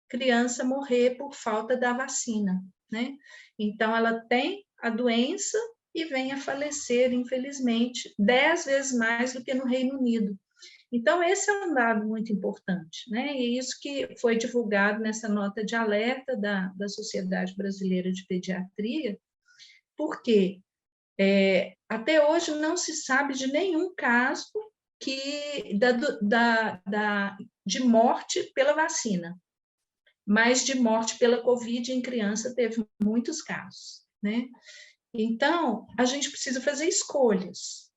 Speaker 7: criança morrer por falta da vacina. Né? Então, ela tem a doença e vem a falecer, infelizmente, 10 vezes mais do que no Reino Unido. Então, esse é um dado muito importante, né? E isso que foi divulgado nessa nota de alerta da Sociedade Brasileira de Pediatria, porque até hoje não se sabe de nenhum caso de morte pela vacina, mas de morte pela Covid em criança teve muitos casos, né? Então, a gente precisa fazer escolhas,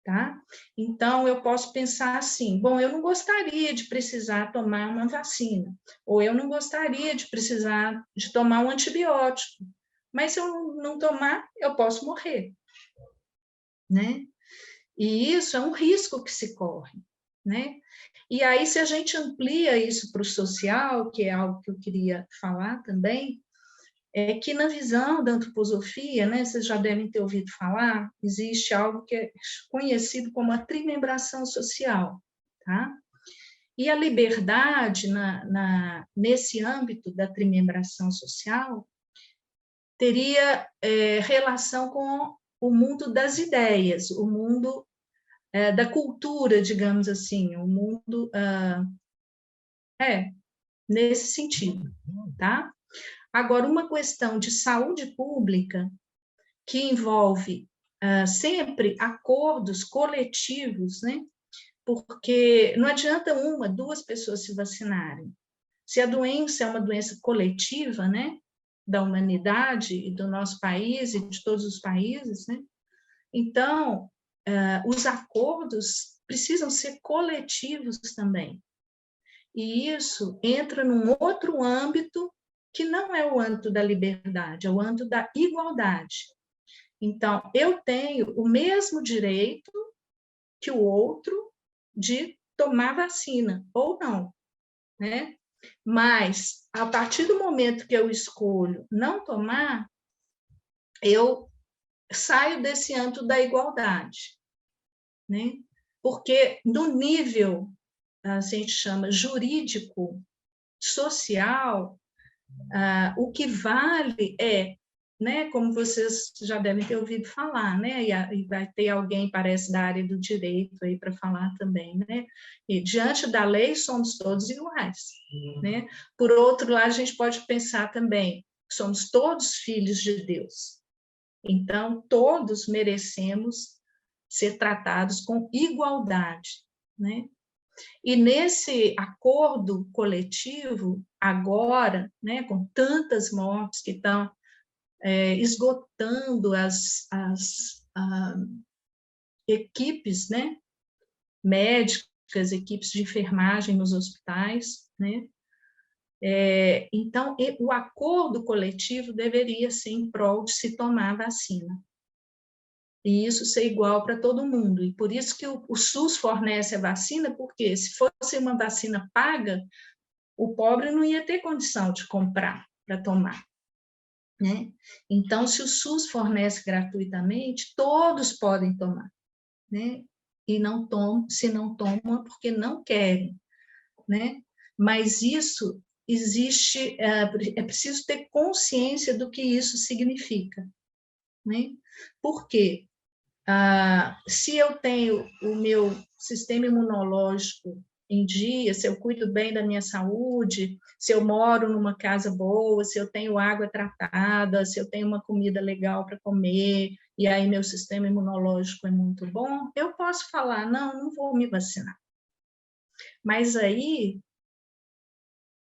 Speaker 7: tá? Então, eu posso pensar assim, bom, eu não gostaria de precisar tomar uma vacina, ou eu não gostaria de precisar de tomar um antibiótico, mas se eu não tomar, eu posso morrer, né? E isso é um risco que se corre, né? E aí, se a gente amplia isso para o social, que é algo que eu queria falar também, é que na visão da antroposofia, né, vocês já devem ter ouvido falar, existe algo que é conhecido como a trimembração social, tá? E a liberdade nesse âmbito da trimembração social teria relação com o mundo das ideias, o mundo da cultura, digamos assim, o mundo nesse sentido, tá? Agora, uma questão de saúde pública que envolve sempre acordos coletivos, né? Porque não adianta duas pessoas se vacinarem. Se a doença é uma doença coletiva, né? Da humanidade e do nosso país e de todos os países, né? Então, os acordos precisam ser coletivos também. E isso entra num outro âmbito que não é o âmbito da liberdade, é o âmbito da igualdade. Então, eu tenho o mesmo direito que o outro de tomar vacina, ou não, né? Mas, a partir do momento que eu escolho não tomar, eu saio desse âmbito da igualdade, né? Porque no nível, a gente chama jurídico, social, o que vale é, né, como vocês já devem ter ouvido falar, né, e vai ter alguém, parece, da área do direito aí para falar também, né, e diante da lei somos todos iguais, né. Por outro lado, a gente pode pensar também, somos todos filhos de Deus, então todos merecemos ser tratados com igualdade, né. E nesse acordo coletivo, agora, né, com tantas mortes que estão esgotando as equipes, né, médicas, equipes de enfermagem nos hospitais, né, então, o acordo coletivo deveria ser em prol de se tomar a vacina. E isso ser igual para todo mundo. E por isso que o SUS fornece a vacina, porque se fosse uma vacina paga, o pobre não ia ter condição de comprar para tomar, né? Então, se o SUS fornece gratuitamente, todos podem tomar, né? E não tomam, se não tomam, porque não querem, né? Mas isso existe, é preciso ter consciência do que isso significa, né? Por quê? Se eu tenho o meu sistema imunológico em dia, se eu cuido bem da minha saúde, se eu moro numa casa boa, se eu tenho água tratada, se eu tenho uma comida legal para comer, e aí meu sistema imunológico é muito bom, eu posso falar, não vou me vacinar. Mas aí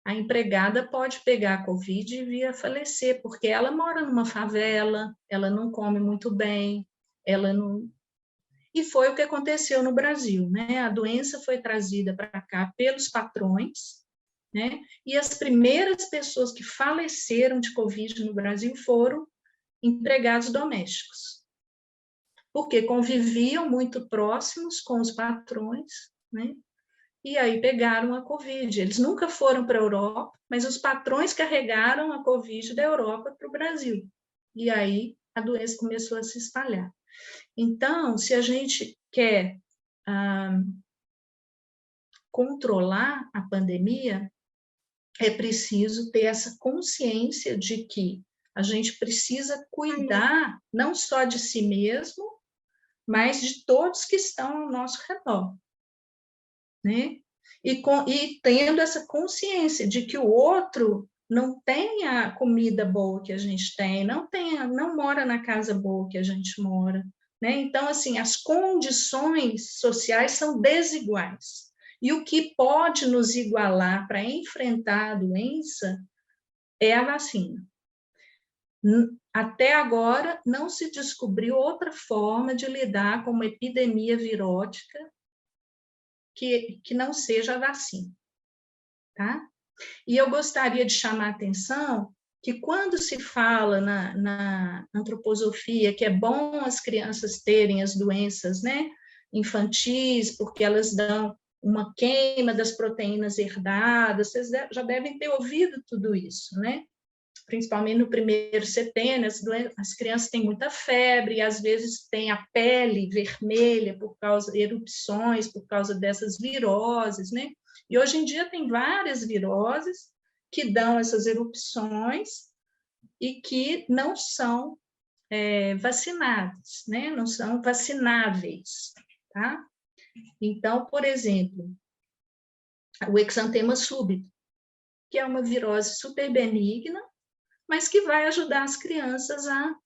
Speaker 7: a empregada pode pegar a Covid e vir a falecer, porque ela mora numa favela, ela não come muito bem, ela não... E foi o que aconteceu no Brasil, né? A doença foi trazida para cá pelos patrões, né? E as primeiras pessoas que faleceram de Covid no Brasil foram empregados domésticos, porque conviviam muito próximos com os patrões, né? E aí pegaram a Covid. Eles nunca foram para a Europa, mas os patrões carregaram a Covid da Europa para o Brasil. E aí a doença começou a se espalhar. Então, se a gente quer controlar a pandemia, é preciso ter essa consciência de que a gente precisa cuidar não só de si mesmo, mas de todos que estão ao nosso redor, né? E tendo essa consciência de que o outro não tem a comida boa que a gente tem, não mora na casa boa que a gente mora, né? Então, assim, as condições sociais são desiguais. E o que pode nos igualar para enfrentar a doença é a vacina. Até agora, não se descobriu outra forma de lidar com uma epidemia virótica que não seja a vacina, tá? E eu gostaria de chamar a atenção que quando se fala na antroposofia que é bom as crianças terem as doenças, né, infantis, porque elas dão uma queima das proteínas herdadas, vocês já devem ter ouvido tudo isso, né? Principalmente no primeiro setênio, as crianças têm muita febre, e às vezes têm a pele vermelha por causa de erupções, por causa dessas viroses, né? E hoje em dia tem várias viroses que dão essas erupções e que não são vacinadas, né? Não são vacináveis, tá? Então, por exemplo, o exantema súbito, que é uma virose super benigna, mas que vai ajudar as crianças a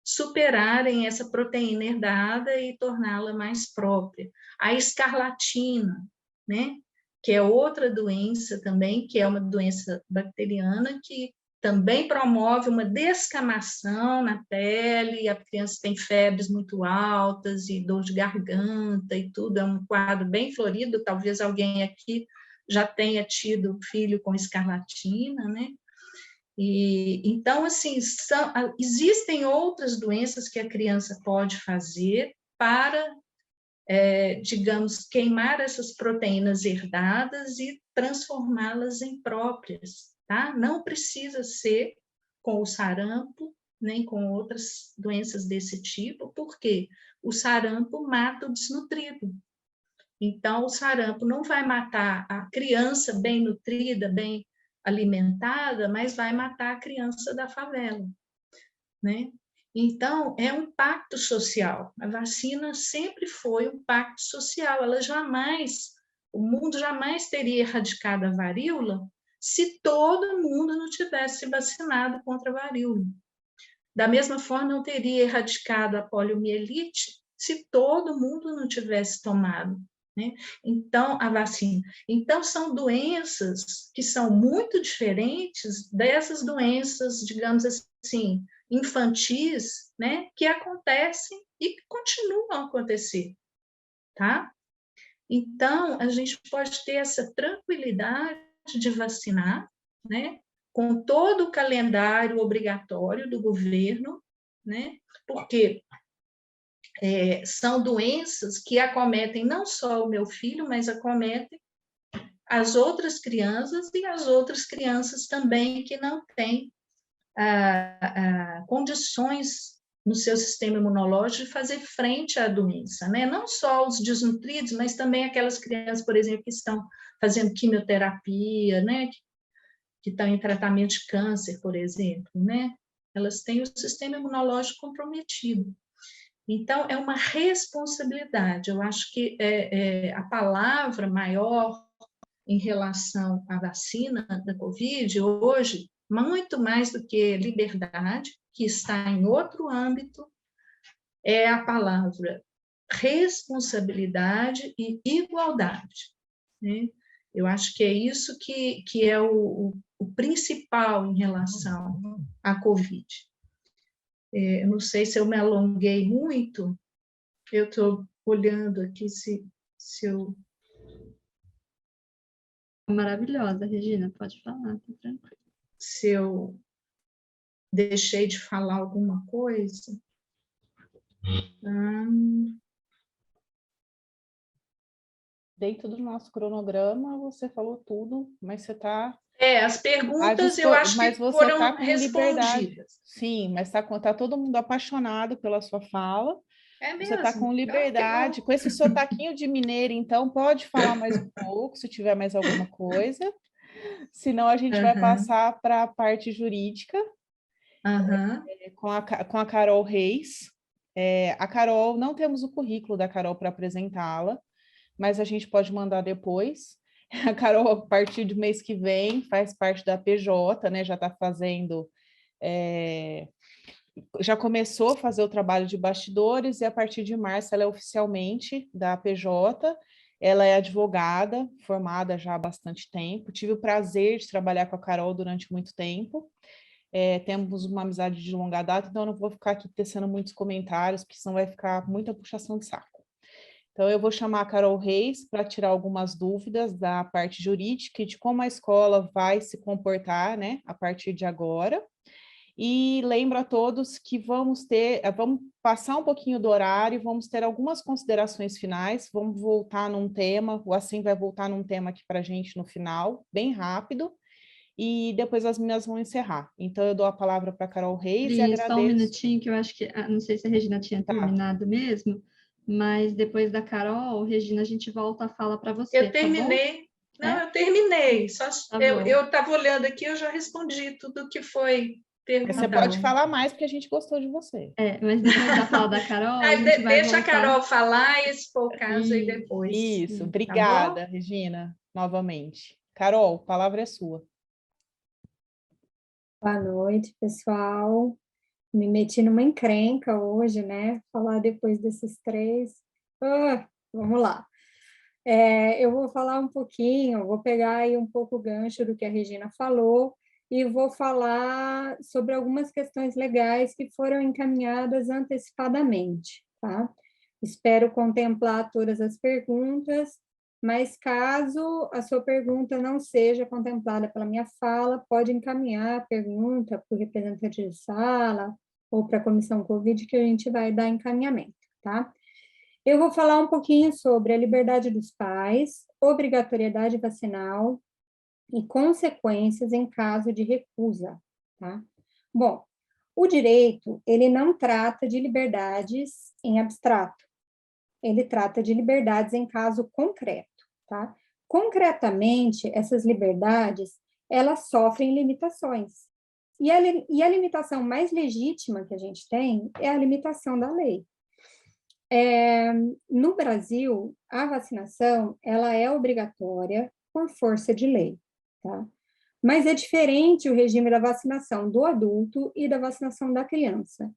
Speaker 7: superarem essa proteína herdada e torná-la mais própria. A escarlatina, né? Que é outra doença também, que é uma doença bacteriana que também promove uma descamação na pele, a criança tem febres muito altas e dor de garganta e tudo, é um quadro bem florido, talvez alguém aqui já tenha tido filho com escarlatina, né? E, então, assim, existem outras doenças que a criança pode fazer para, digamos, queimar essas proteínas herdadas e transformá-las em próprias, tá? Não precisa ser com o sarampo, nem com outras doenças desse tipo, porque o sarampo mata o desnutrido. Então, o sarampo não vai matar a criança bem nutrida, bem alimentada, mas vai matar a criança da favela, né? Então, é um pacto social. A vacina sempre foi um pacto social. O mundo jamais teria erradicado a varíola se todo mundo não tivesse vacinado contra a varíola. Da mesma forma, não teria erradicado a poliomielite se todo mundo não tivesse tomado, né? Então, a vacina. Então, são doenças que são muito diferentes dessas doenças, digamos assim, infantis, né? Que acontecem e que continuam a acontecer, tá? Então, a gente pode ter essa tranquilidade de vacinar, né? Com todo o calendário obrigatório do governo, né? Porque são doenças que acometem não só o meu filho, mas acometem as outras crianças e as outras crianças também que não têm condições no seu sistema imunológico de fazer frente à doença, né? Não só os desnutridos, mas também aquelas crianças, por exemplo, que estão fazendo quimioterapia, né? Que estão em tratamento de câncer, por exemplo, né? Elas têm o sistema imunológico comprometido. Então, é uma responsabilidade. Eu acho que a palavra maior em relação à vacina da Covid, hoje, muito mais do que liberdade, que está em outro âmbito, é a palavra responsabilidade e igualdade, né? Eu acho que é isso que é o principal em relação à Covid. Eu não sei se eu me alonguei muito, eu estou olhando aqui se eu...
Speaker 2: Maravilhosa, Regina, pode falar, tá tranquilo.
Speaker 7: Se eu deixei de falar alguma coisa.
Speaker 3: Dentro do nosso cronograma, você falou tudo, mas você está...
Speaker 7: as perguntas eu acho que foram
Speaker 3: tá com
Speaker 7: respondidas.
Speaker 3: Liberdade. Sim, mas tá todo mundo apaixonado pela sua fala. Você está com liberdade. Com esse sotaquinho de mineiro, então, pode falar mais um pouco, se tiver mais alguma coisa. Senão, a gente vai passar para a parte jurídica, com a Carol Reis. A Carol, não temos o currículo da Carol para apresentá-la, mas a gente pode mandar depois. A Carol, a partir do mês que vem, faz parte da PJ, né? Já está fazendo... já começou a fazer o trabalho de bastidores e a partir de março ela é oficialmente da PJ. Ela é advogada, formada já há bastante tempo. Tive o prazer de trabalhar com a Carol durante muito tempo. Temos uma amizade de longa data, então eu não vou ficar aqui tecendo muitos comentários, porque senão vai ficar muita puxação de saco. Então, eu vou chamar a Carol Reis para tirar algumas dúvidas da parte jurídica e de como a escola vai se comportar, né, a partir de agora. E lembro a todos que vamos passar um pouquinho do horário, vamos ter algumas considerações finais, vamos voltar num tema, o Assim vai voltar num tema aqui para a gente no final, bem rápido, e depois as meninas vão encerrar. Então, eu dou a palavra para a Carol Reis e
Speaker 2: Pri, só um
Speaker 3: agradeço.
Speaker 2: minutinho, que eu acho que, não sei se a Regina tinha terminado mesmo, mas depois da Carol, Regina, a gente volta a fala para você,
Speaker 7: Eu terminei. Não, eu terminei. Só eu estava olhando aqui, eu já respondi tudo que foi perguntado.
Speaker 3: Você pode falar mais, porque a gente gostou de você.
Speaker 2: Mas depois da fala da Carol, a gente vai
Speaker 7: deixa
Speaker 2: voltar.
Speaker 7: a Carol falar, e se for o caso, aí depois.
Speaker 3: Isso, obrigada, Regina, novamente. Carol, a palavra é sua.
Speaker 9: Boa noite, pessoal. Me meti numa encrenca hoje, né? Falar depois desses três. Vamos lá. Eu vou falar um pouquinho, vou pegar aí um pouco o gancho do que a Regina falou e vou falar sobre algumas questões legais que foram encaminhadas antecipadamente, tá? Espero contemplar todas as perguntas, mas caso a sua pergunta não seja contemplada pela minha fala, pode encaminhar a pergunta para o representante de sala ou para a comissão Covid, que a gente vai dar encaminhamento, tá? Eu vou falar um pouquinho sobre a liberdade dos pais, obrigatoriedade vacinal e consequências em caso de recusa, tá? Bom, o direito, ele não trata de liberdades em abstrato, ele trata de liberdades em caso concreto, tá? Concretamente, essas liberdades, elas sofrem limitações. E a limitação mais legítima que a gente tem é a limitação da lei. No Brasil, a vacinação, ela é obrigatória por força de lei, tá? Mas é diferente o regime da vacinação do adulto e da vacinação da criança.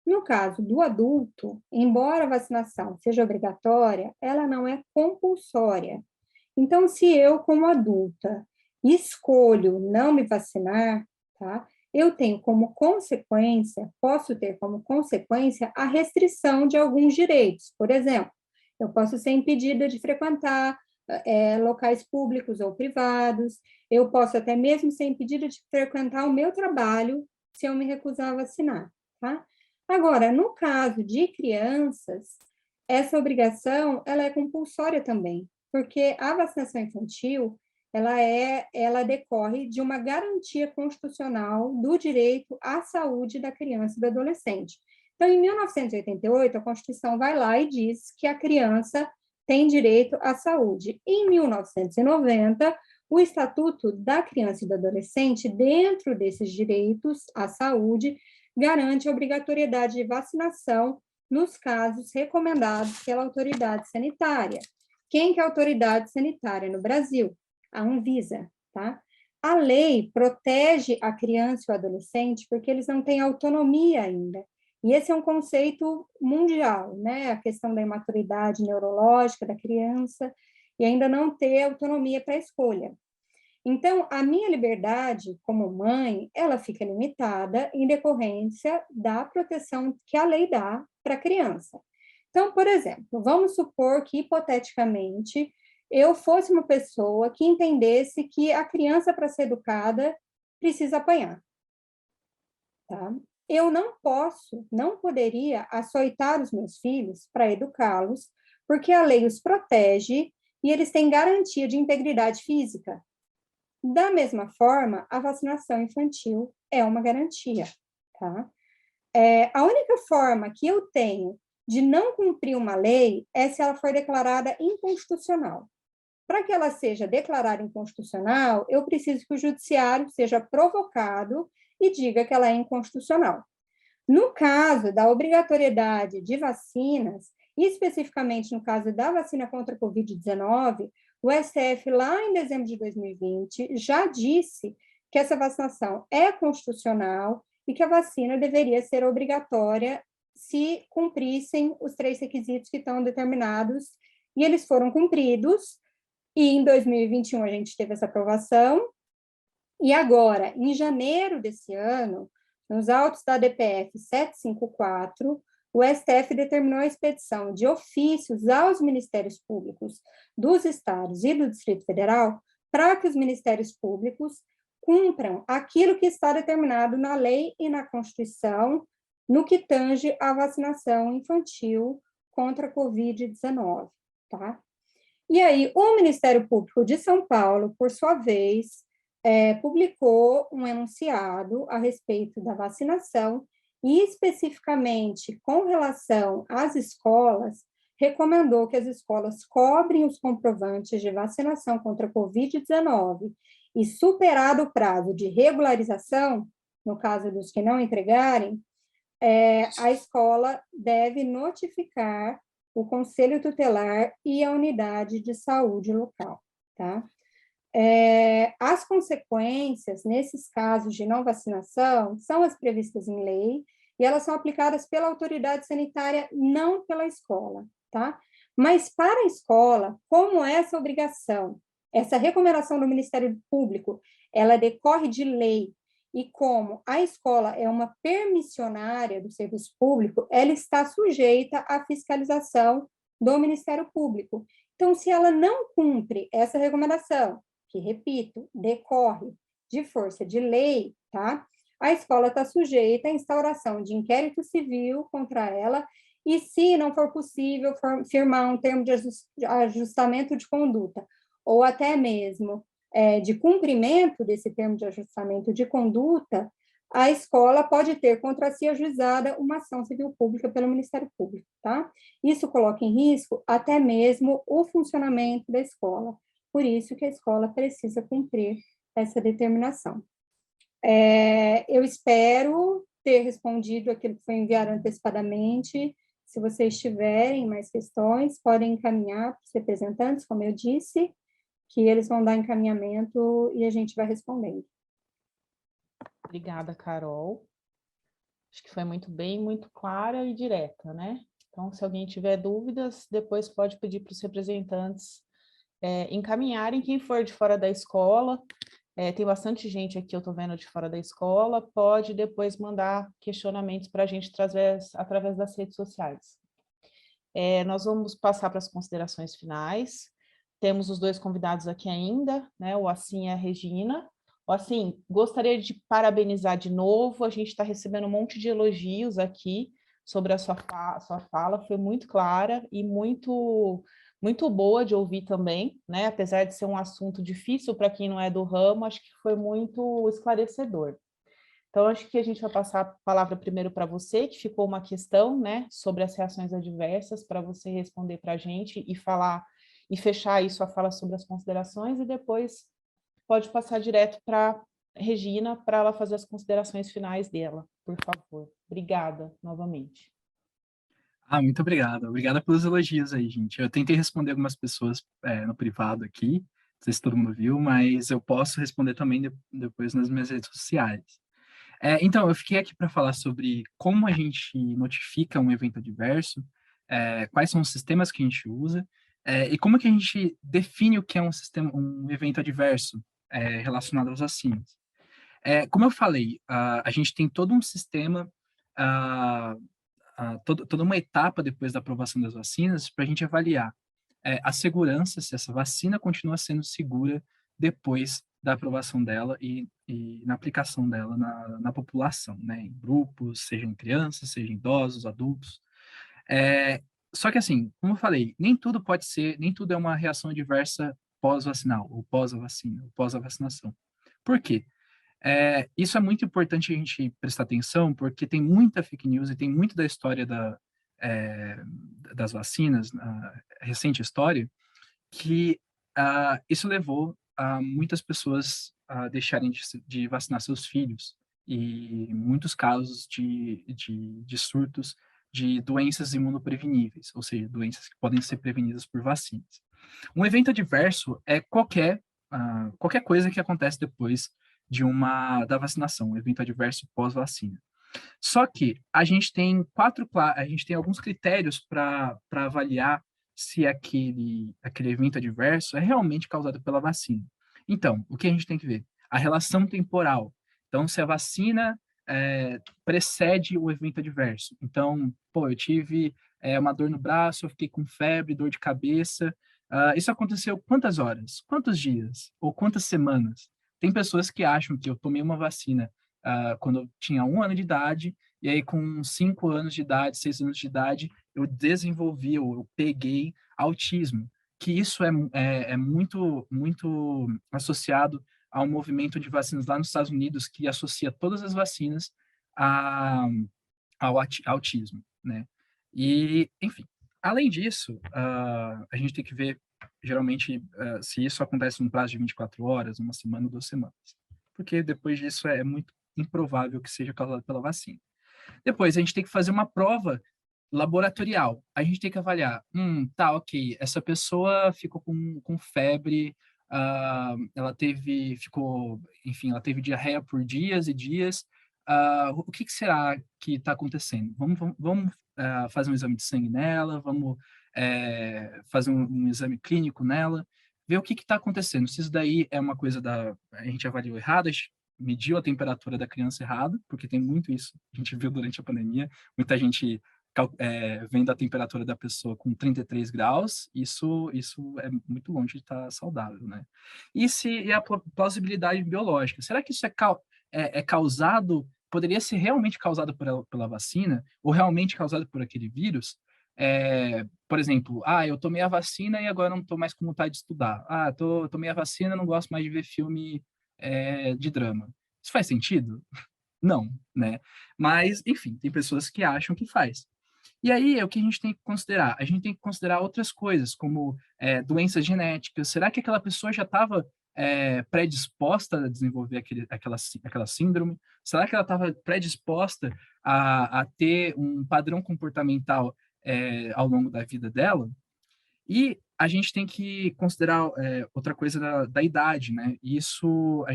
Speaker 9: No caso do adulto, embora a vacinação seja obrigatória, ela não é compulsória. Então, se eu, como adulta, escolho não me vacinar, tá? Eu tenho como consequência, posso ter como consequência a restrição de alguns direitos. Por exemplo, eu posso ser impedida de frequentar locais públicos ou privados, eu posso até mesmo ser impedida de frequentar o meu trabalho se eu me recusar a vacinar, tá? Agora, no caso de crianças, essa obrigação, ela é compulsória também, porque a vacinação infantil, ela decorre de uma garantia constitucional do direito à saúde da criança e do adolescente. Então, em 1988, a Constituição vai lá e diz que a criança tem direito à saúde. Em 1990, o Estatuto da Criança e do Adolescente, dentro desses direitos à saúde, garante a obrigatoriedade de vacinação nos casos recomendados pela autoridade sanitária. Quem que é a autoridade sanitária no Brasil? A Anvisa, tá? A lei protege a criança e o adolescente porque eles não têm autonomia ainda. E esse é um conceito mundial, né? A questão da imaturidade neurológica da criança e ainda não ter autonomia para a escolha. Então, a minha liberdade como mãe, ela fica limitada em decorrência da proteção que a lei dá para a criança. Então, por exemplo, vamos supor que, hipoteticamente, eu fosse uma pessoa que entendesse que a criança, para ser educada, precisa apanhar. Tá? Eu não poderia açoitar os meus filhos para educá-los, porque a lei os protege e eles têm garantia de integridade física. Da mesma forma, a vacinação infantil é uma garantia, tá? A única forma que eu tenho de não cumprir uma lei é se ela for declarada inconstitucional. Para que ela seja declarada inconstitucional, eu preciso que o judiciário seja provocado e diga que ela é inconstitucional. No caso da obrigatoriedade de vacinas, especificamente no caso da vacina contra a Covid-19, o STF, lá em dezembro de 2020, já disse que essa vacinação é constitucional e que a vacina deveria ser obrigatória se cumprissem os 3 requisitos que estão determinados, e eles foram cumpridos, e em 2021 a gente teve essa aprovação, e agora, em janeiro desse ano, nos autos da DPF 754, o STF determinou a expedição de ofícios aos Ministérios Públicos dos Estados e do Distrito Federal para que os Ministérios Públicos cumpram aquilo que está determinado na lei e na Constituição no que tange à vacinação infantil contra a Covid-19, tá? E aí, o Ministério Público de São Paulo, por sua vez, publicou um enunciado a respeito da vacinação e, especificamente, com relação às escolas, recomendou que as escolas cobrem os comprovantes de vacinação contra a Covid-19 e, superado o prazo de regularização, no caso dos que não entregarem, a escola deve notificar o Conselho Tutelar e a unidade de saúde local, tá? As consequências, nesses casos de não vacinação, são as previstas em lei e elas são aplicadas pela autoridade sanitária, não pela escola, tá? Mas para a escola, como essa obrigação, essa recomendação do Ministério Público, ela decorre de lei, e como a escola é uma permissionária do serviço público, ela está sujeita à fiscalização do Ministério Público. Então, se ela não cumpre essa recomendação, que, repito, decorre de força de lei, tá? A escola está sujeita à instauração de inquérito civil contra ela e, se não for possível, firmar um termo de ajustamento de conduta, ou até mesmo de cumprimento desse termo de ajustamento de conduta, a escola pode ter contra si ajuizada uma ação civil pública pelo Ministério Público, tá? Isso coloca em risco até mesmo o funcionamento da escola. Por isso que a escola precisa cumprir essa determinação. Eu espero ter respondido aquilo que foi enviado antecipadamente. Se vocês tiverem mais questões, podem encaminhar para os representantes, como eu disse, que eles vão dar encaminhamento e a gente vai respondendo.
Speaker 3: Obrigada, Carol. Acho que foi muito bem, muito clara e direta, né? Então, se alguém tiver dúvidas, depois pode pedir para os representantes encaminharem. Quem for de fora da escola, tem bastante gente aqui, eu estou vendo, de fora da escola, pode depois mandar questionamentos para a gente através das redes sociais. Nós vamos passar para as considerações finais. Temos os dois convidados aqui ainda, né? O Assim e a Regina. O Assim, gostaria de parabenizar de novo, a gente está recebendo um monte de elogios aqui sobre a sua fala, foi muito clara e muito boa de ouvir também, né? Apesar de ser um assunto difícil para quem não é do ramo, acho que foi muito esclarecedor. Então, acho que a gente vai passar a palavra primeiro para você, que ficou uma questão, né, sobre as reações adversas, para você responder para a gente e falar, e fechar isso a fala sobre as considerações, e depois pode passar direto para Regina, para ela fazer as considerações finais dela, por favor. Obrigada, novamente.
Speaker 6: Muito obrigado. Obrigada pelos elogios aí, gente. Eu tentei responder algumas pessoas no privado aqui, não sei se todo mundo viu, mas eu posso responder também depois nas minhas redes sociais. Então, eu fiquei aqui para falar sobre como a gente notifica um evento adverso, quais são os sistemas que a gente usa, e como que a gente define o que é um evento adverso relacionado às vacinas. Como eu falei, a gente tem todo um sistema, toda uma etapa depois da aprovação das vacinas para a gente avaliar a segurança, se essa vacina continua sendo segura depois da aprovação dela e na aplicação dela na população, né, em grupos, seja em crianças, seja em idosos, adultos. Só que assim, como eu falei, nem tudo é uma reação adversa pós-vacinal, ou pós a vacina, ou pós a vacinação. Por quê? Isso é muito importante a gente prestar atenção, porque tem muita fake news e tem muito da história das vacinas, a recente história, que isso levou a muitas pessoas a deixarem de vacinar seus filhos, e muitos casos de surtos de doenças imunopreveníveis, ou seja, doenças que podem ser prevenidas por vacinas. Um evento adverso é qualquer coisa que acontece depois da vacinação, um evento adverso pós-vacina. Só que a gente tem alguns critérios para avaliar se aquele evento adverso é realmente causado pela vacina. Então, o que a gente tem que ver? A relação temporal. Então, se a vacina precede o evento adverso. Então, eu tive uma dor no braço, eu fiquei com febre, dor de cabeça. Isso aconteceu quantas horas? Quantos dias? Ou quantas semanas? Tem pessoas que acham que eu tomei uma vacina quando eu tinha 1 ano de idade, e aí com 5 anos de idade, 6 anos de idade, eu desenvolvi, eu peguei autismo, que isso é muito, muito associado ao movimento de vacinas lá nos Estados Unidos, que associa todas as vacinas a, ao autismo, né? E, enfim, além disso, a gente tem que ver, geralmente, se isso acontece num prazo de 24 horas, 1 semana ou 2 semanas, porque depois disso é muito improvável que seja causado pela vacina. Depois, a gente tem que fazer uma prova laboratorial. A gente tem que avaliar, tá, ok, essa pessoa ficou com febre, enfim, ela teve diarreia por dias e dias, o que será que está acontecendo? Vamos fazer um exame de sangue nela, vamos fazer um exame clínico nela, ver o que está acontecendo. Se isso daí é uma coisa a gente avaliou errado, a gente mediu a temperatura da criança errado, porque tem muito isso, a gente viu durante a pandemia, muita gente vendo a temperatura da pessoa com 33 graus, isso é muito longe de estar saudável, né? E a plausibilidade biológica, será que isso é causado, poderia ser realmente causado pela vacina, ou realmente causado por aquele vírus? Por exemplo, eu tomei a vacina e agora não estou mais com vontade de estudar. Tomei a vacina, não gosto mais de ver filme de drama. Isso faz sentido? Não, né? Mas, enfim, tem pessoas que acham que faz. E aí, é o que a gente tem que considerar? A gente tem que considerar outras coisas, como doenças genéticas. Será que aquela pessoa já estava predisposta a desenvolver aquela síndrome? Será que ela estava predisposta a ter um padrão comportamental ao longo da vida dela? E a gente tem que considerar outra coisa da idade, né? Isso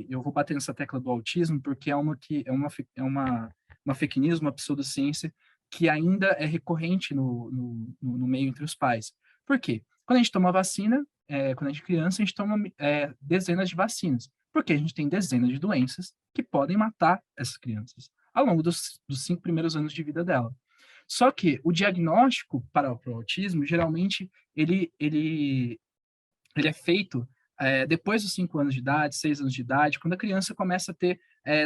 Speaker 6: eu vou bater nessa tecla do autismo porque é uma fake news, uma pseudociência que ainda é recorrente no meio entre os pais. Por quê? Quando a gente toma vacina, quando a gente é criança, a gente toma dezenas de vacinas, porque a gente tem dezenas de doenças que podem matar essas crianças ao longo dos 5 primeiros anos de vida dela. Só que o diagnóstico para o autismo, geralmente, ele é feito depois dos 5 anos de idade, 6 anos de idade, quando a criança começa a ter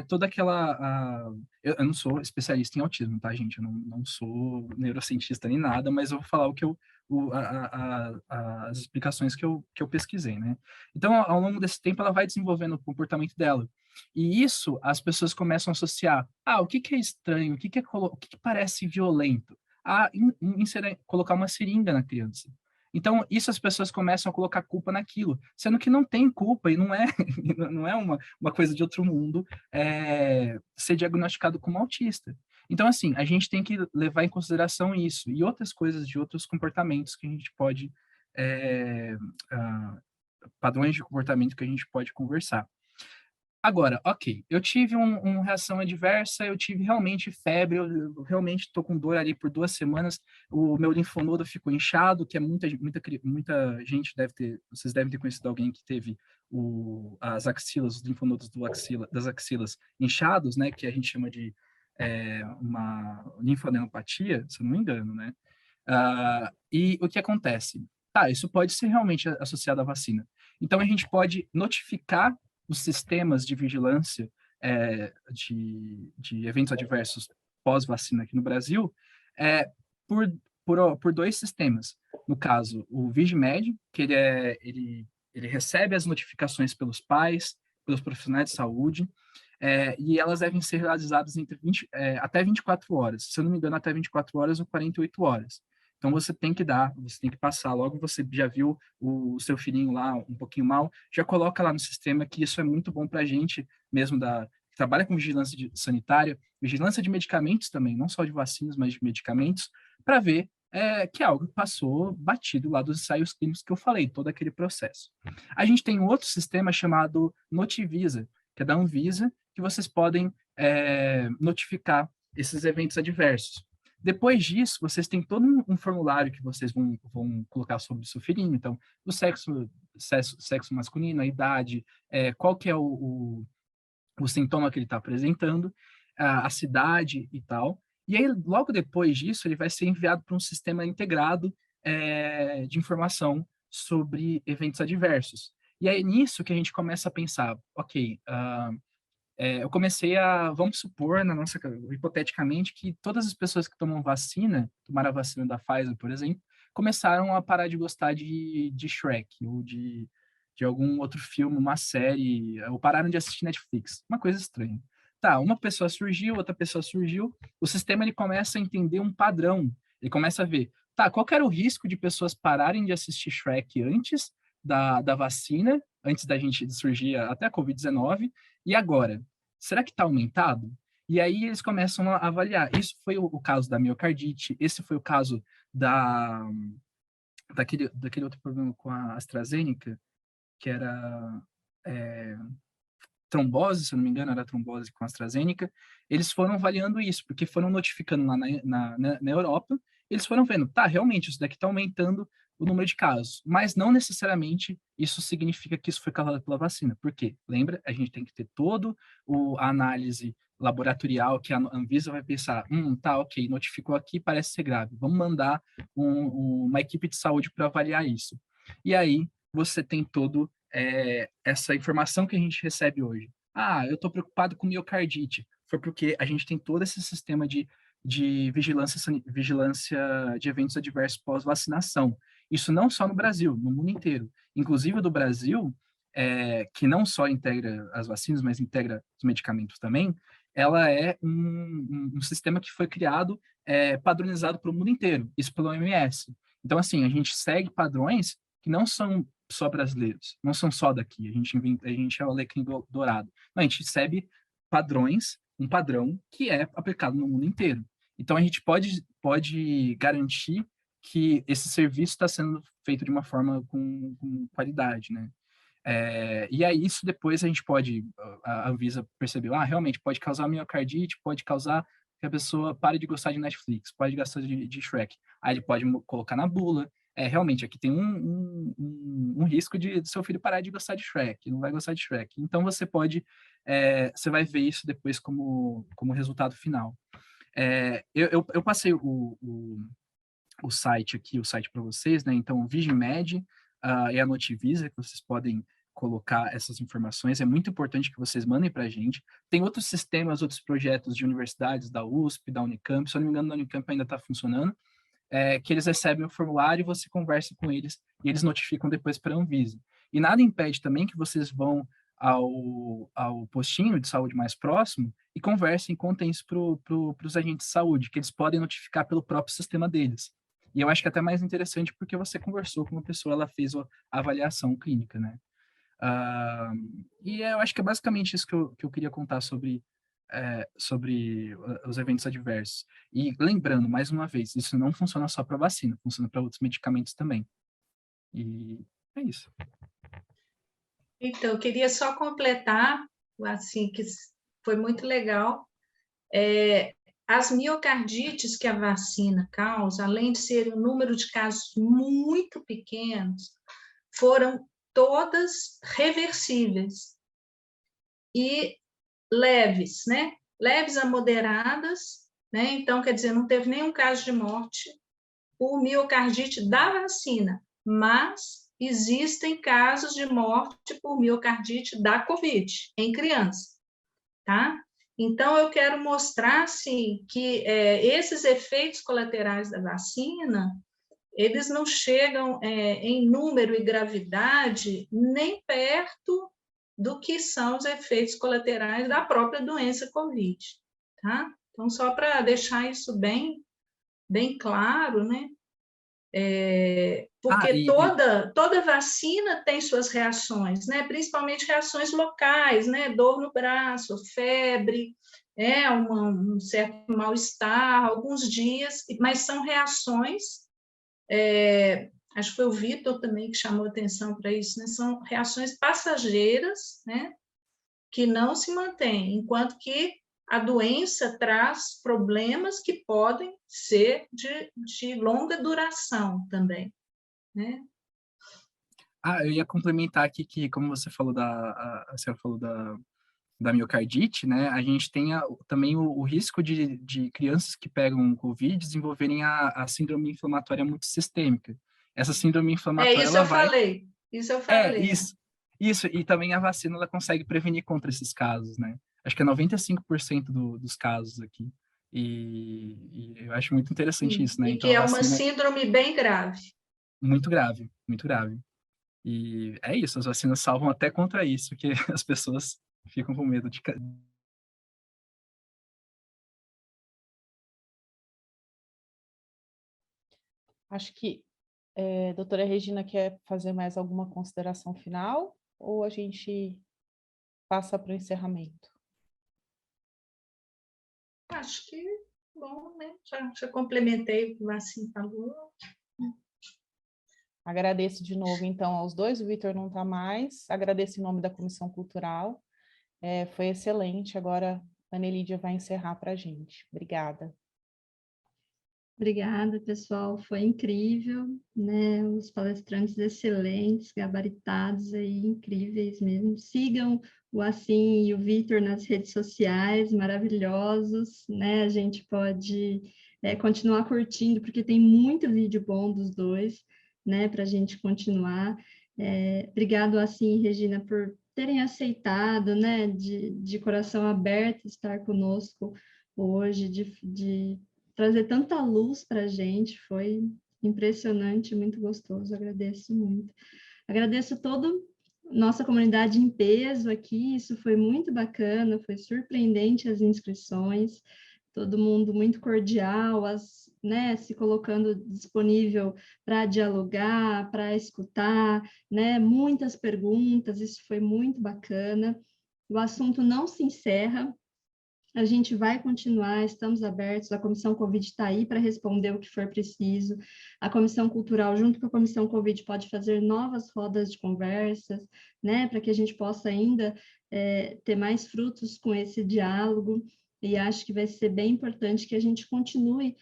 Speaker 6: toda aquela... Eu não sou especialista em autismo, tá, gente? Eu não sou neurocientista nem nada, mas eu vou falar as explicações que eu pesquisei, né? Então, ao longo desse tempo, ela vai desenvolvendo o comportamento dela. E isso, as pessoas começam a associar. O que é estranho? O que parece violento? Colocar uma seringa na criança. Então, isso as pessoas começam a colocar culpa naquilo, sendo que não tem culpa e não é, não é uma coisa de outro mundo ser diagnosticado como autista. Então, assim, a gente tem que levar em consideração isso e outras coisas de outros comportamentos que a gente pode, padrões de comportamento que a gente pode conversar. Agora, ok, eu tive uma reação adversa, eu tive realmente febre, eu realmente estou com dor ali por 2 semanas, o meu linfonodo ficou inchado, que é muita gente vocês devem ter conhecido alguém que teve as axilas, os linfonodos das axilas inchados, né, que a gente chama de uma linfadenopatía, se eu não me engano, né? E o que acontece? Isso pode ser realmente associado à vacina. Então, a gente pode notificar os sistemas de vigilância de eventos adversos pós-vacina aqui no Brasil por 2 sistemas. No caso, o Vigimed, que ele recebe as notificações pelos pais, pelos profissionais de saúde, e elas devem ser realizadas até 24 horas. Se eu não me engano, até 24 horas ou 48 horas. Então, você tem que passar, logo você já viu o seu filhinho lá um pouquinho mal, já coloca lá no sistema, que isso é muito bom para a gente mesmo que trabalha com vigilância sanitária, vigilância de medicamentos também, não só de vacinas, mas de medicamentos, para ver que algo passou batido lá dos ensaios clínicos que eu falei, todo aquele processo. A gente tem um outro sistema chamado Notivisa, que é da Anvisa, que vocês podem notificar esses eventos adversos. Depois disso, vocês têm todo um formulário que vocês vão colocar sobre o seu filhinho. Então, o sexo masculino, a idade, qual que é o sintoma que ele está apresentando, a cidade e tal. E aí, logo depois disso, ele vai ser enviado para um sistema integrado de informação sobre eventos adversos. E aí, nisso que a gente começa a pensar, ok, eu comecei vamos supor, hipoteticamente, que todas as pessoas que tomam vacina, tomaram a vacina da Pfizer, por exemplo, começaram a parar de gostar de Shrek, ou de algum outro filme, uma série, ou pararam de assistir Netflix. Uma coisa estranha. Tá, uma pessoa surgiu, outra pessoa surgiu, o sistema ele começa a entender um padrão, ele começa a ver, tá, qual que era o risco de pessoas pararem de assistir Shrek antes da vacina, antes da gente surgir até a Covid-19, e agora? Será que está aumentado? E aí eles começam a avaliar. Isso foi o caso da miocardite, esse foi o caso daquele outro problema com a AstraZeneca, que era trombose, se eu não me engano, era trombose com a AstraZeneca. Eles foram avaliando isso, porque foram notificando lá na Europa, eles foram vendo, tá, realmente, isso daqui está aumentando o número de casos, mas não necessariamente isso significa que isso foi causado pela vacina. Por quê? Lembra? A gente tem que ter todo a análise laboratorial que a Anvisa vai pensar, tá, ok, notificou aqui, parece ser grave, vamos mandar uma equipe de saúde para avaliar isso. E aí você tem todo essa informação que a gente recebe hoje. Eu estou preocupado com miocardite. Foi porque a gente tem todo esse sistema de vigilância de eventos adversos pós-vacinação. Isso não só no Brasil, no mundo inteiro. Inclusive, do Brasil, que não só integra as vacinas, mas integra os medicamentos também, ela é um sistema que foi criado, padronizado para o mundo inteiro, isso pelo OMS. Então, assim, a gente segue padrões que não são só brasileiros, não são só daqui, a gente é o alecrim dourado. Não, a gente segue padrões, um padrão que é aplicado no mundo inteiro. Então, a gente pode garantir que esse serviço está sendo feito de uma forma com qualidade, né? E aí, isso depois a gente pode, a Anvisa percebeu, realmente pode causar miocardite, pode causar que a pessoa pare de gostar de Netflix, pode gostar de Shrek. Aí ele pode colocar na bula, realmente, aqui tem um risco de seu filho parar de gostar de Shrek, não vai gostar de Shrek. Então, você você vai ver isso depois como resultado final. Eu passei o site aqui, o site para vocês, né? Então, o VigiMed e a Notivisa, que vocês podem colocar essas informações, é muito importante que vocês mandem para a gente. Tem outros sistemas, outros projetos de universidades, da USP, da Unicamp, se eu não me engano, da Unicamp ainda está funcionando, que eles recebem o formulário e você conversa com eles e eles notificam depois para a Anvisa. E nada impede também que vocês vão ao postinho de saúde mais próximo e conversem e contem isso para os agentes de saúde, que eles podem notificar pelo próprio sistema deles. E eu acho que é até mais interessante porque você conversou com uma pessoa, ela fez a avaliação clínica, né? E eu acho que é basicamente isso que eu queria contar sobre os eventos adversos. E lembrando, mais uma vez, isso não funciona só para vacina, funciona para outros medicamentos também. E é isso.
Speaker 7: Então, eu queria só completar, assim, que foi muito legal. As miocardites que a vacina causa, além de ser um número de casos muito pequenos, foram todas reversíveis e leves, né? Leves a moderadas, né? Então, quer dizer, não teve nenhum caso de morte por miocardite da vacina, mas existem casos de morte por miocardite da COVID em criança, tá? Então, eu quero mostrar, assim, que esses efeitos colaterais da vacina, eles não chegam em número e gravidade nem perto do que são os efeitos colaterais da própria doença COVID, tá? Então, só para deixar isso bem claro, né? Porque toda vacina tem suas reações, né? Principalmente reações locais, né? Dor no braço, febre, um certo mal-estar, alguns dias, mas são reações, acho que foi o Vitor também que chamou atenção para isso, né? São reações passageiras, né? Que não se mantêm, enquanto que a doença traz problemas que podem ser de longa duração também, né?
Speaker 6: Eu ia complementar aqui que, como você falou a senhora falou da miocardite, né? A gente tem também o risco de crianças que pegam Covid desenvolverem a síndrome inflamatória multissistêmica. Essa síndrome inflamatória,
Speaker 7: Isso eu falei.
Speaker 6: Isso. Isso, e também a vacina ela consegue prevenir contra esses casos, né? Acho que é 95% dos casos aqui. E eu acho muito interessante isso, né?
Speaker 7: E
Speaker 6: Então
Speaker 7: que
Speaker 6: a
Speaker 7: é uma
Speaker 6: vacina
Speaker 7: síndrome bem grave.
Speaker 6: muito grave, muito grave. E é isso, as vacinas salvam até contra isso, que as pessoas ficam com medo de.
Speaker 3: Acho que a doutora Regina quer fazer mais alguma consideração final ou a gente passa para o encerramento?
Speaker 7: Acho que, bom, né? Já complementei o que o Marcinho falou.
Speaker 3: Agradeço de novo, então, aos dois. O Vitor não está mais. Agradeço em nome da Comissão Cultural. Foi excelente. Agora, a Anelídia vai encerrar para a gente. Obrigada.
Speaker 2: Obrigada, pessoal. Foi incrível, né? Os palestrantes excelentes, gabaritados aí, incríveis mesmo. Sigam o Assim e o Vitor nas redes sociais, maravilhosos, né? A gente pode continuar curtindo, porque tem muito vídeo bom dos dois, né? Para a gente continuar. Obrigado, Assim e Regina, por terem aceitado, né? De coração aberto estar conosco hoje, de trazer tanta luz para a gente, foi impressionante, muito gostoso, agradeço muito. Agradeço toda nossa comunidade em peso aqui, isso foi muito bacana, foi surpreendente as inscrições, todo mundo muito cordial, né, se colocando disponível para dialogar, para escutar, né, muitas perguntas, isso foi muito bacana. O assunto não se encerra, a gente vai continuar, estamos abertos, a Comissão Covid está aí para responder o que for preciso. A Comissão Cultural, junto com a Comissão Covid, pode fazer novas rodas de conversas, né, para que a gente possa ainda ter mais frutos com esse diálogo, e acho que vai ser bem importante que a gente continue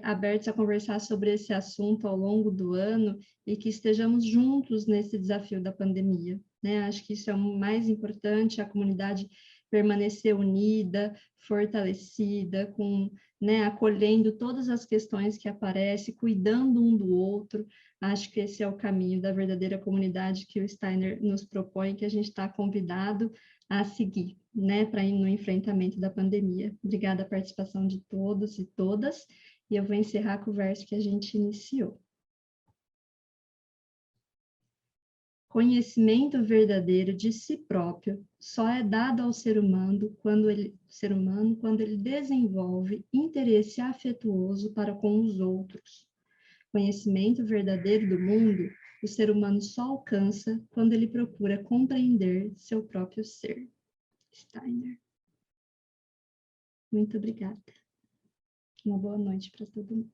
Speaker 2: abertos a conversar sobre esse assunto ao longo do ano e que estejamos juntos nesse desafio da pandemia, né? Acho que isso é o mais importante, a comunidade permanecer unida, fortalecida, né, acolhendo todas as questões que aparecem, cuidando um do outro. Acho que esse é o caminho da verdadeira comunidade que o Steiner nos propõe, que a gente está convidado a seguir, né, para ir no enfrentamento da pandemia. Obrigada a participação de todos e todas, e eu vou encerrar com o verso que a gente iniciou. Conhecimento verdadeiro de si próprio só é dado ao ser humano quando ele desenvolve interesse afetuoso para com os outros. Conhecimento verdadeiro do mundo, o ser humano só alcança quando ele procura compreender seu próprio ser. Steiner. Muito obrigada. Uma boa noite para todo mundo.